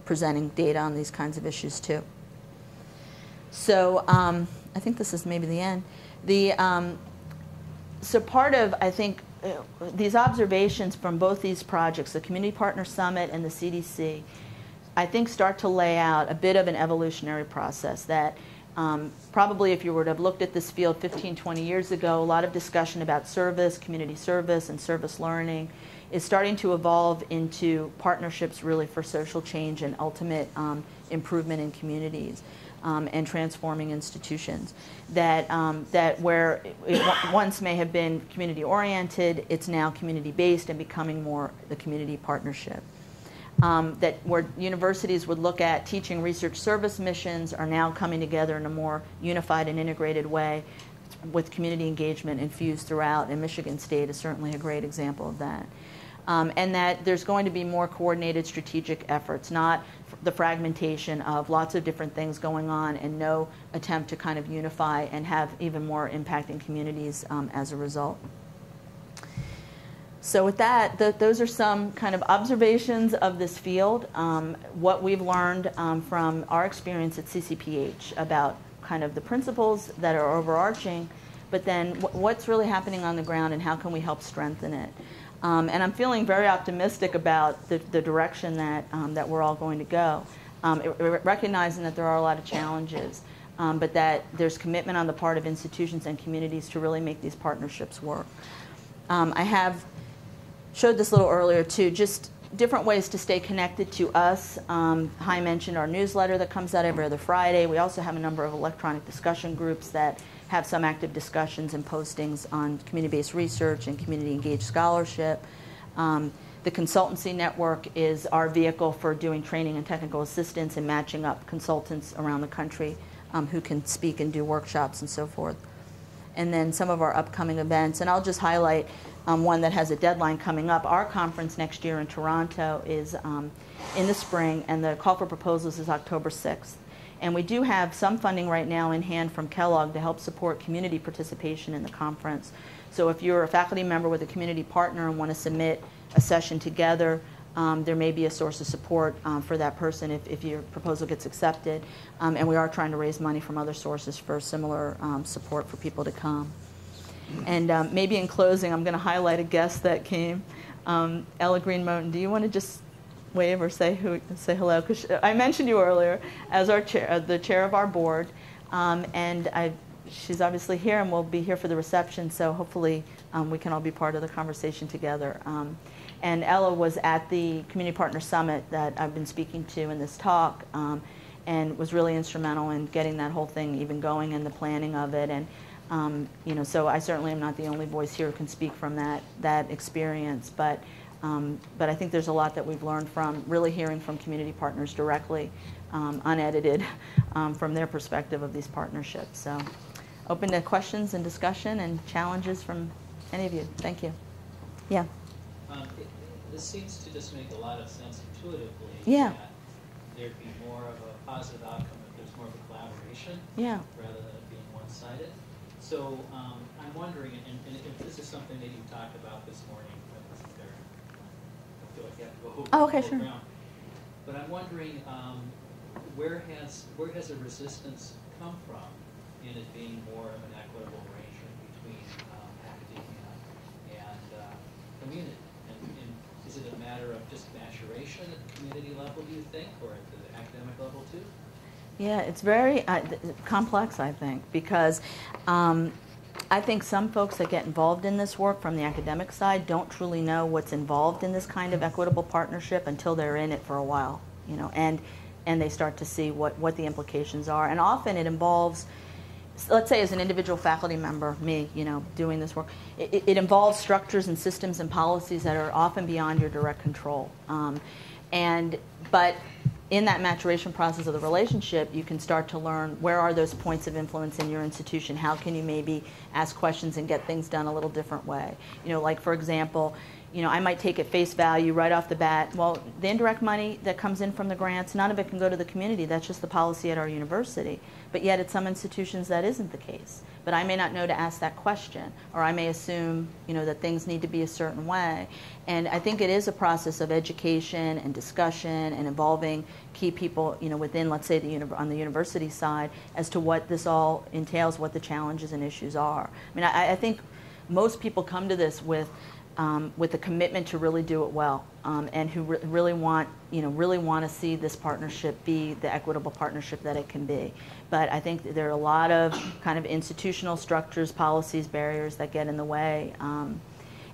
presenting data on these kinds of issues too. So I think this is maybe the end. So part of, I think, these observations from both these projects, the Community Partner Summit and the CDC, I think start to lay out a bit of an evolutionary process that probably if you were to have looked at this field 15, 20 years ago, a lot of discussion about service, community service, and service learning is starting to evolve into partnerships really for social change and ultimate improvement in communities. And transforming institutions. That where it once may have been community-oriented, it's now community-based and becoming more the community partnership. That where universities would look at teaching research service missions are now coming together in a more unified and integrated way with community engagement infused throughout, and Michigan State is certainly a great example of that. And that there's going to be more coordinated strategic efforts, not the fragmentation of lots of different things going on and no attempt to kind of unify and have even more impacting communities as a result. So with that, those are some kind of observations of this field, what we've learned from our experience at CCPH about kind of the principles that are overarching, but then what's really happening on the ground and how can we help strengthen it. And I'm feeling very optimistic about the direction that we're all going to go, recognizing that there are a lot of challenges, but that there's commitment on the part of institutions and communities to really make these partnerships work. I have showed this a little earlier too, just different ways to stay connected to us. Hai mentioned our newsletter that comes out every other Friday. We also have a number of electronic discussion groups that have some active discussions and postings on community-based research and community-engaged scholarship. The consultancy network is our vehicle for doing training and technical assistance and matching up consultants around the country who can speak and do workshops and so forth. And then some of our upcoming events, and I'll just highlight one that has a deadline coming up. Our conference next year in Toronto is in the spring, and the call for proposals is October 6th. And we do have some funding right now in hand from Kellogg to help support community participation in the conference. So if you're a faculty member with a community partner and want to submit a session together, there may be a source of support for that person if your proposal gets accepted. And we are trying to raise money from other sources for similar support for people to come. And maybe in closing, I'm going to highlight a guest that came. Ella Green-Moten, do you want to just wave or say hello? Because I mentioned you earlier as our chair, the chair of our board, and she's obviously here and will be here for the reception. So hopefully we can all be part of the conversation together. And Ella was at the Community Partner Summit that I've been speaking to in this talk, and was really instrumental in getting that whole thing even going and the planning of it. And you know, so I certainly am not the only voice here who can speak from that experience, but I think there's a lot that we've learned from really hearing from community partners directly, unedited, from their perspective of these partnerships. So open to questions and discussion and challenges from any of you. Thank you. Yeah. This seems to just make a lot of sense intuitively. Yeah. That there'd be more of a positive outcome if there's more of a collaboration, Yeah. rather than it being one-sided. So I'm wondering, and if this is something that you talked about this morning, but this is there, I feel like you have to go over Oh, okay, the whole sure. ground. But I'm wondering, where has the resistance come from in it being more of an equitable arrangement between academia and community? And is it a matter of just maturation at the community level, do you think, or at the academic level too? Yeah, it's very complex, I think, because I think some folks that get involved in this work from the academic side don't truly know what's involved in this kind of equitable partnership until they're in it for a while, you know, and they start to see what the implications are. And often it involves, let's say as an individual faculty member, me, you know, doing this work, it involves structures and systems and policies that are often beyond your direct control. But in that maturation process of the relationship, you can start to learn where are those points of influence in your institution. How can you maybe ask questions and get things done a little different way? You know, like for example, you know, I might take at face value right off the bat, well, the indirect money that comes in from the grants, none of it can go to the community. That's just the policy at our university. But yet at some institutions that isn't the case. But I may not know to ask that question, or I may assume, you know, that things need to be a certain way. And I think it is a process of education and discussion and involving key people, you know, within, let's say, on the university side as to what this all entails, what the challenges and issues are. I mean, I think most people come to this with a commitment to really do it well, and who really want to see this partnership be the equitable partnership that it can be. But I think there are a lot of kind of institutional structures, policies, barriers that get in the way.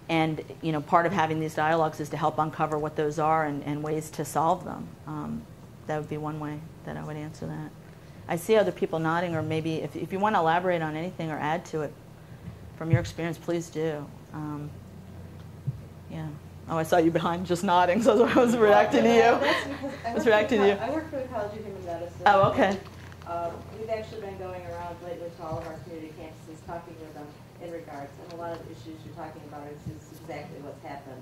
And you know, part of having these dialogues is to help uncover what those are and ways to solve them. That would be one way that I would answer that. I see other people nodding, or maybe if you want to elaborate on anything or add to it from your experience, please do. Yeah. Oh, I saw you behind just nodding, so I was reacting to you. I was reacting to you. I work for the College of Human Medicine. Oh, okay. We've actually been going around lately to all of our community campuses, talking with them in regards, and a lot of the issues you're talking about is exactly what's happened.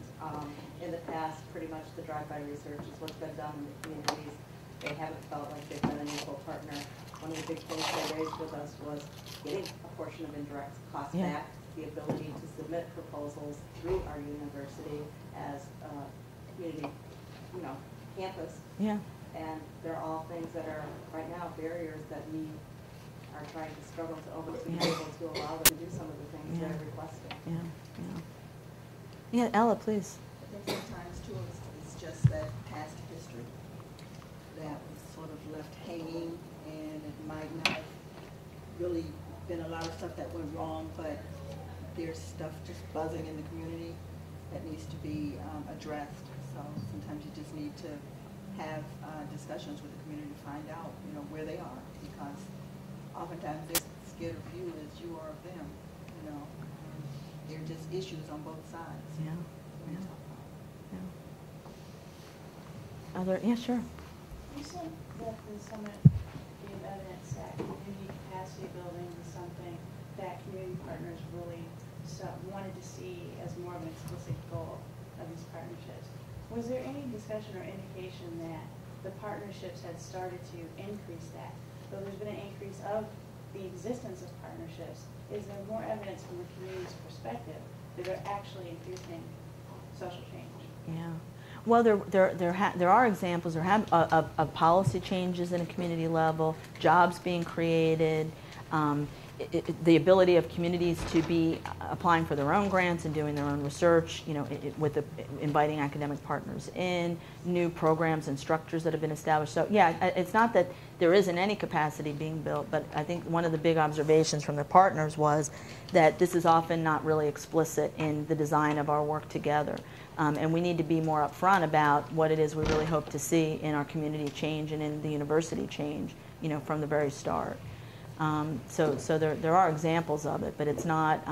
In the past, pretty much the drive-by research is what's been done in the communities. They haven't felt like they've been an equal partner. One of the big things they raised with us was getting a portion of indirect costs back, the ability to submit proposals through our university as a community, you know, campus. Yeah. And they're all things that are right now barriers that we are trying to struggle to overcome, to be able to allow them to do some of the things they're requesting. Yeah, Ella, please. I think sometimes too it's just that past history that was sort of left hanging, and it might not have really been a lot of stuff that went wrong, but there's stuff just buzzing in the community that needs to be addressed. So sometimes you just need to have discussions with the community to find out, you know, where they are, because oftentimes they're get a view as you are of them, you know. They're just issues on both sides. Yeah. when you Yeah. talk about it. Yeah. Other, yeah, sure. You said that the summit gave evidence that community capacity building was something that community partners really wanted to see as more of an explicit goal of these partnerships. Was there any discussion or indication that the partnerships had started to increase that? Though there's been an increase of the existence of partnerships, is there more evidence from the community's perspective that they're actually increasing social change? Yeah. Well, there are examples of policy changes in a community level, jobs being created, the ability of communities to be applying for their own grants and doing their own research, you know, inviting academic partners in, new programs and structures that have been established. So yeah, it's not that there isn't any capacity being built, but I think one of the big observations from the partners was that this is often not really explicit in the design of our work together. And we need to be more upfront about what it is we really hope to see in our community change and in the university change, you know, from the very start. So there are examples of it, but it's not,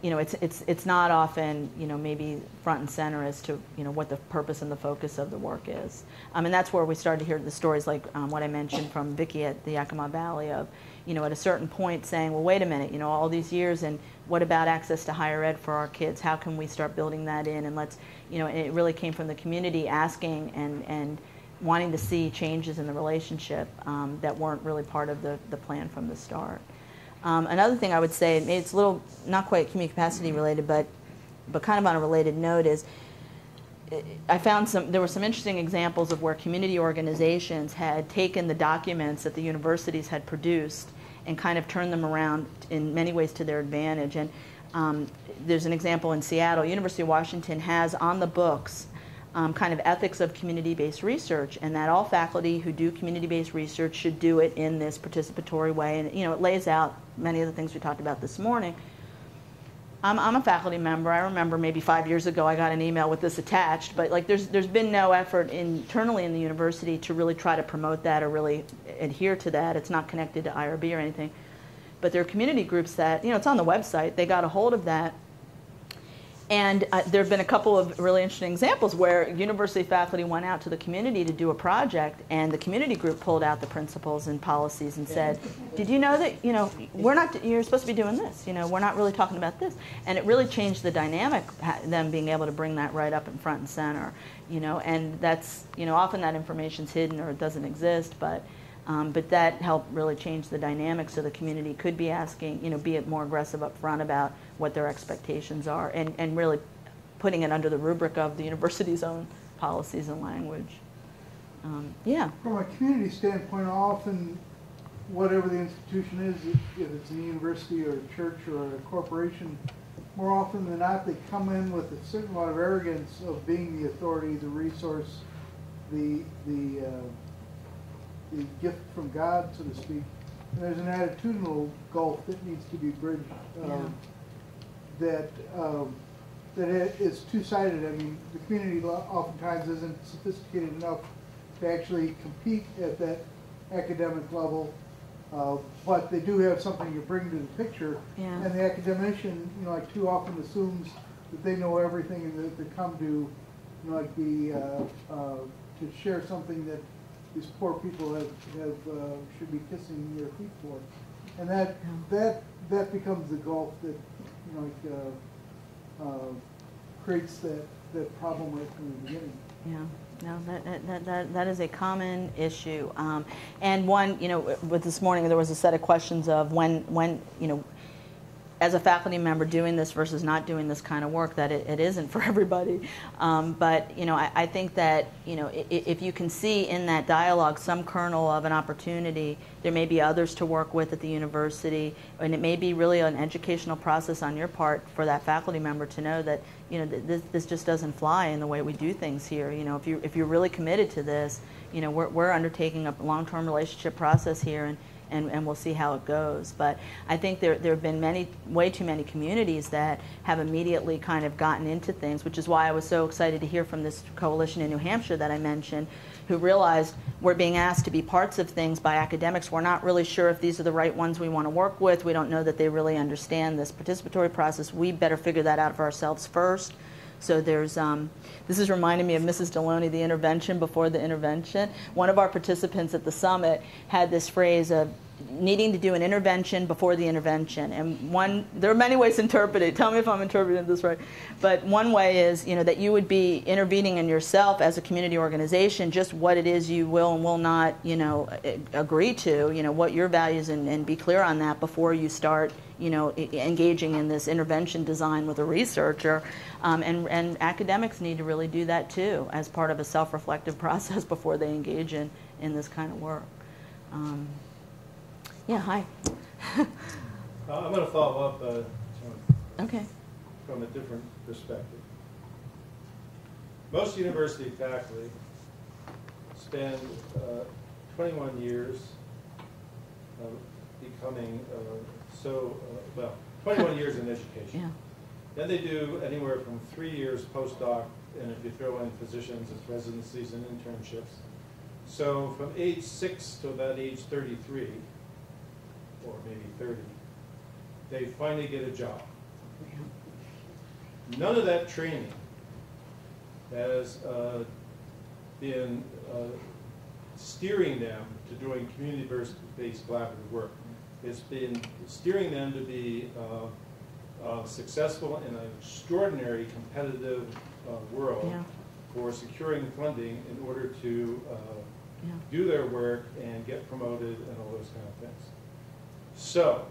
you know, it's not often, you know, maybe front and center as to, you know, what the purpose and the focus of the work is. And that's where we started to hear the stories like what I mentioned from Vicki at the Yakima Valley of, you know, at a certain point saying, well, wait a minute, you know, all these years, and what about access to higher ed for our kids? How can we start building that in? And let's, you know, and it really came from the community asking and wanting to see changes in the relationship that weren't really part of the plan from the start. Another thing I would say, it's a little, not quite community capacity related, but kind of on a related note is, I found there were some interesting examples of where community organizations had taken the documents that the universities had produced and kind of turned them around in many ways to their advantage. And there's an example in Seattle. University of Washington has on the books kind of ethics of community-based research, and that all faculty who do community-based research should do it in this participatory way. And you know, it lays out many of the things we talked about this morning. I'm a faculty member. I remember maybe 5 years ago I got an email with this attached, but like there's been no effort internally in the university to really try to promote that or really adhere to that. It's not connected to IRB or anything. But there are community groups that, you know, it's on the website. They got a hold of that. And there have been a couple of really interesting examples where university faculty went out to the community to do a project, and the community group pulled out the principles and policies and said, did you know that, you know, you're supposed to be doing this, you know, we're not really talking about this. And it really changed the dynamic, them being able to bring that right up in front and center, you know, and that's, you know, often that information's hidden or it doesn't exist, but that helped really change the dynamic so the community could be asking, you know, be more aggressive up front about what their expectations are and really putting it under the rubric of the university's own policies and language. Yeah. From a community standpoint, often whatever the institution is, if it's a university or a church or a corporation, more often than not they come in with a certain amount of arrogance of being the authority, the resource, the gift from God, so to speak. And there's an attitudinal gulf that needs to be bridged. That is two-sided. I mean, the community oftentimes isn't sophisticated enough to actually compete at that academic level, but they do have something to bring to the picture. Yeah. And the academician, you know, like too often assumes that they know everything and that they come to, you know, like to share something that these poor people should be kissing their feet for, and that becomes the gulf that, you know, like creates that problem right from the beginning. Yeah, no, that is a common issue, and one, you know, with this morning there was a set of questions of when you know, as a faculty member doing this versus not doing this kind of work, that it isn't for everybody. But, you know, I think that, you know, if you can see in that dialogue some kernel of an opportunity, there may be others to work with at the university, and it may be really an educational process on your part for that faculty member to know that, you know, this just doesn't fly in the way we do things here. You know, if you're really committed to this, you know, we're undertaking a long-term relationship process here, and we'll see how it goes. But I think there have been way too many communities that have immediately kind of gotten into things, which is why I was so excited to hear from this coalition in New Hampshire that I mentioned, who realized we're being asked to be parts of things by academics. We're not really sure if these are the right ones we want to work with. We don't know that they really understand this participatory process. We better figure that out for ourselves first. So there's, this is reminding me of Mrs. Deloney, the intervention before the intervention. One of our participants at the summit had this phrase of needing to do an intervention before the intervention. And there are many ways to interpret it. Tell me if I'm interpreting this right. But one way is, that you would be intervening in yourself as a community organization, just what it is you will and will not, agree to, what your values, and be clear on that before you start, engaging in this intervention design with a researcher. And academics need to really do that too, as part of a self-reflective process before they engage in this kind of work. Yeah, hi. I'm going to follow up Okay. from a different perspective. Most university faculty spend 21 years becoming 21 years in education. Yeah. Then they do anywhere from 3 years postdoc, and if you throw in physicians, it's residencies and internships. So from age 6 to about age 33, or maybe 30, they finally get a job. None of that training has been steering them to doing community-based collaborative work. It's been steering them to be successful in an extraordinary competitive world for securing funding in order to do their work and get promoted and all those kind of things. So,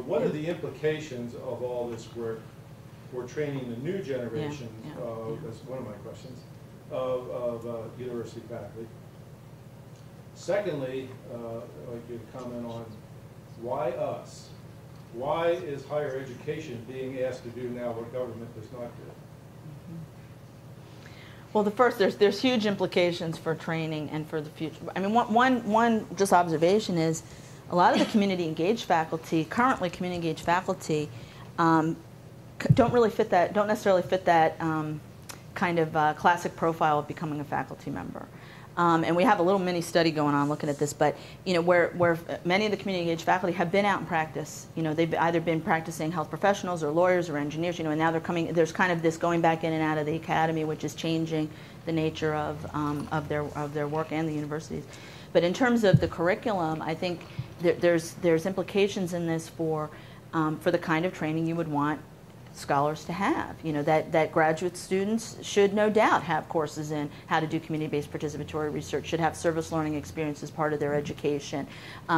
what are the implications of all this work for training the new generation that's one of my questions, of university faculty? Secondly, I'd like you to comment on why us? Why is higher education being asked to do now what government does not do? Well, there's huge implications for training and for the future. I mean, one just observation is a lot of the community engaged faculty, currently community engaged faculty, don't necessarily fit that kind of classic profile of becoming a faculty member. And we have a little mini study going on looking at this, but where many of the community engaged faculty have been out in practice. They've either been practicing health professionals or lawyers or engineers, and now they're coming. There's kind of this going back in and out of the academy, which is changing the nature of their work and the universities. But in terms of the curriculum, I think there's implications in this for the kind of training you would want scholars to have. That graduate students should no doubt have courses in how to do community-based participatory research, should have service learning experience as part of their education,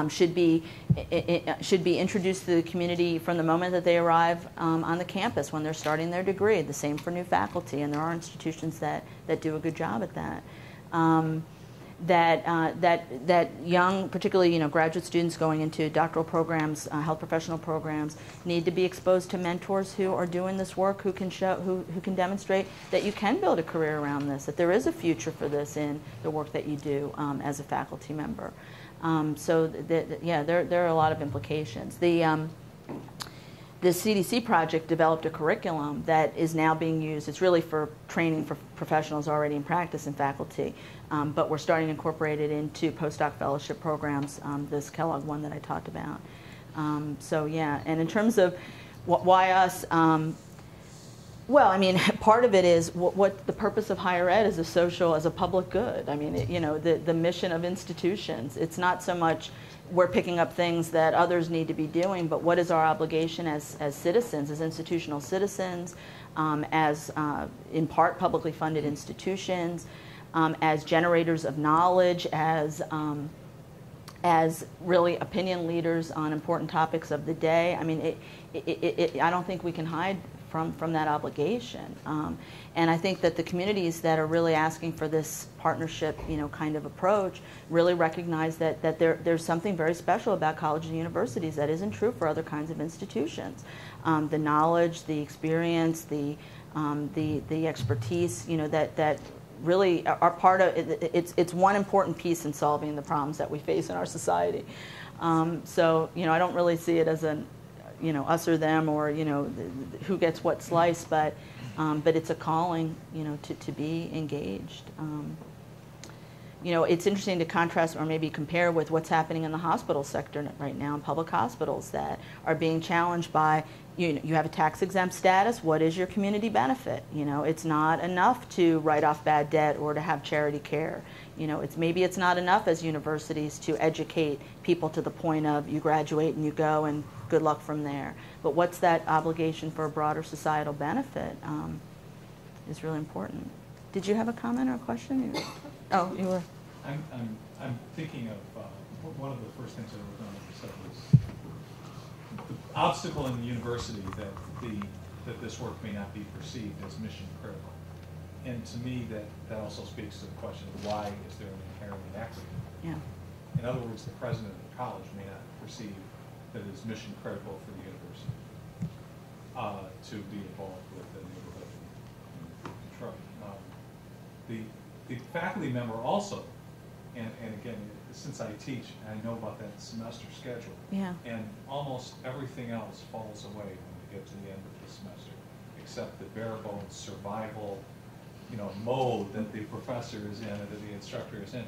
should be introduced to the community from the moment that they arrive on the campus when they're starting their degree. The same for new faculty, and there are institutions that do a good job at that. That young, particularly graduate students going into doctoral programs, health professional programs, need to be exposed to mentors who are doing this work, who can demonstrate that you can build a career around this, that there is a future for this in the work that you do as a faculty member. There are a lot of implications. The CDC project developed a curriculum that is now being used. It's really for training for professionals already in practice and faculty, but we're starting to incorporate it into postdoc fellowship programs, this Kellogg one that I talked about. And in terms of why us, well, I mean, part of it is what the purpose of higher ed is as a public good. I mean, the mission of institutions. It's not so much we're picking up things that others need to be doing, but what is our obligation as citizens, as institutional citizens, as in part publicly funded institutions, as generators of knowledge, as really opinion leaders on important topics of the day. I mean, I don't think we can hide from that obligation. And I think that the communities that are really asking for this partnership, kind of approach, really recognize that there's something very special about colleges and universities that isn't true for other kinds of institutions. The knowledge, the experience, the expertise, really are part of it. It's one important piece in solving the problems that we face in our society. So, I don't really see it as an, us or them, or, who gets what slice, but it's a calling, to be engaged. It's interesting to contrast or maybe compare with what's happening in the hospital sector right now, in public hospitals that are being challenged by, you have a tax-exempt status. What is your community benefit? It's not enough to write off bad debt or to have charity care. Maybe it's not enough as universities to educate people to the point of you graduate and you go and good luck from there. But what's that obligation for a broader societal benefit is really important. Did you have a comment or a question? Oh, you were. I'm thinking of one of the first things that I was going to say was the obstacle in the university that this work may not be perceived as mission critical. And to me, that also speaks to the question of why is there an inherent inequity? Yeah. In other words, the president of the college may not perceive that it is mission critical for the university to be involved with the neighborhood in Detroit. The faculty member also, and again, since I teach, I know about that semester schedule. Yeah. And almost everything else falls away when we get to the end of the semester, except the bare bones survival, mode that the professor is in and that the instructor is in.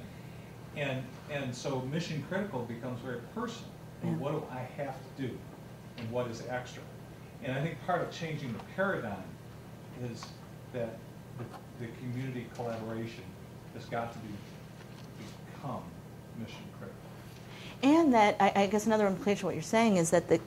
And so mission critical becomes very personal. Yeah. What do I have to do? And what is extra? And I think part of changing the paradigm is that the community collaboration has got to become mission critical. And that, I guess another implication of what you're saying is that the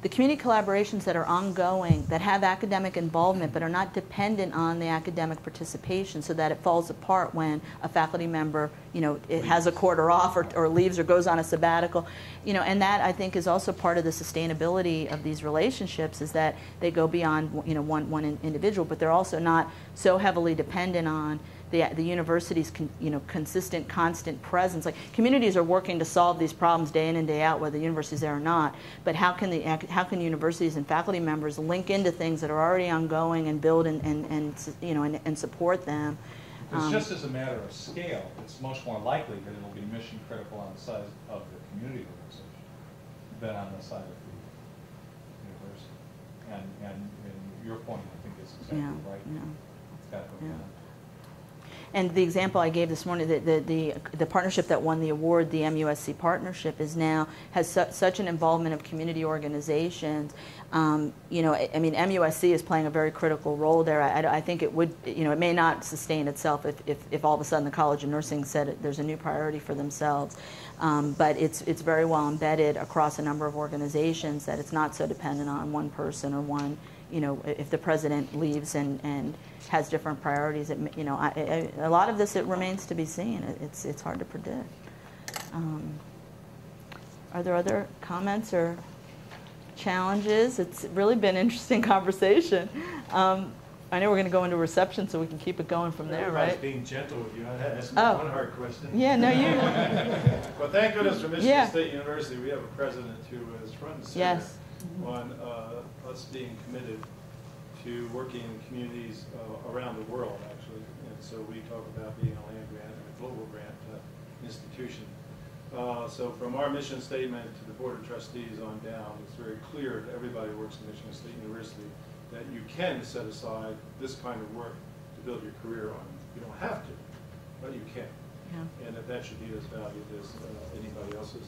community collaborations that are ongoing, that have academic involvement but are not dependent on the academic participation, so that it falls apart when a faculty member, it has a quarter off or leaves or goes on a sabbatical, and that I think is also part of the sustainability of these relationships, is that they go beyond, one individual, but they're also not so heavily dependent on the university's consistent, constant presence. Like, communities are working to solve these problems day in and day out, whether the university's there or not. But how can universities and faculty members link into things that are already ongoing and build and support them? It's just as a matter of scale, it's much more likely that it will be mission critical on the side of the community organization than on the side of the university. And your point, I think, is exactly right. Yeah. It's got to go down. And the example I gave this morning, the partnership that won the award, the MUSC partnership, has such an involvement of community organizations. MUSC is playing a very critical role there. I think it would, it may not sustain itself if all of a sudden the College of Nursing said there's a new priority for themselves. But it's very well embedded across a number of organizations that it's not so dependent on one person or one. If the president leaves and has different priorities, a lot of this, it remains to be seen. It's hard to predict. Are there other comments or challenges? It's really been an interesting conversation. I know we're going to go into reception, so we can keep it going from there, right? Being gentle with you. I had to ask one hard question. Yeah, no, you. Well, thank goodness for Michigan State University, we have a president who is front and center on us being committed to working in communities around the world, actually. And so we talk about being a land grant and a global grant institution. So from our mission statement to the Board of Trustees on down, it's very clear to everybody who works at Michigan State University that you can set aside this kind of work to build your career on. You don't have to, but you can. Yeah. And that should be as valued as anybody else's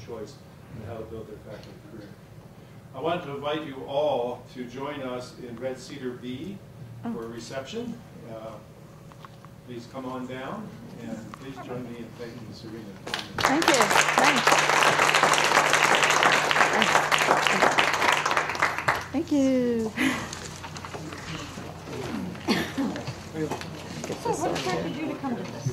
choice in how to build their faculty career. I wanted to invite you all to join us in Red Cedar B for a reception. Please come on down, and please join me in thanking Sarena. Thank you. Thank you. So what attracted you to come to this?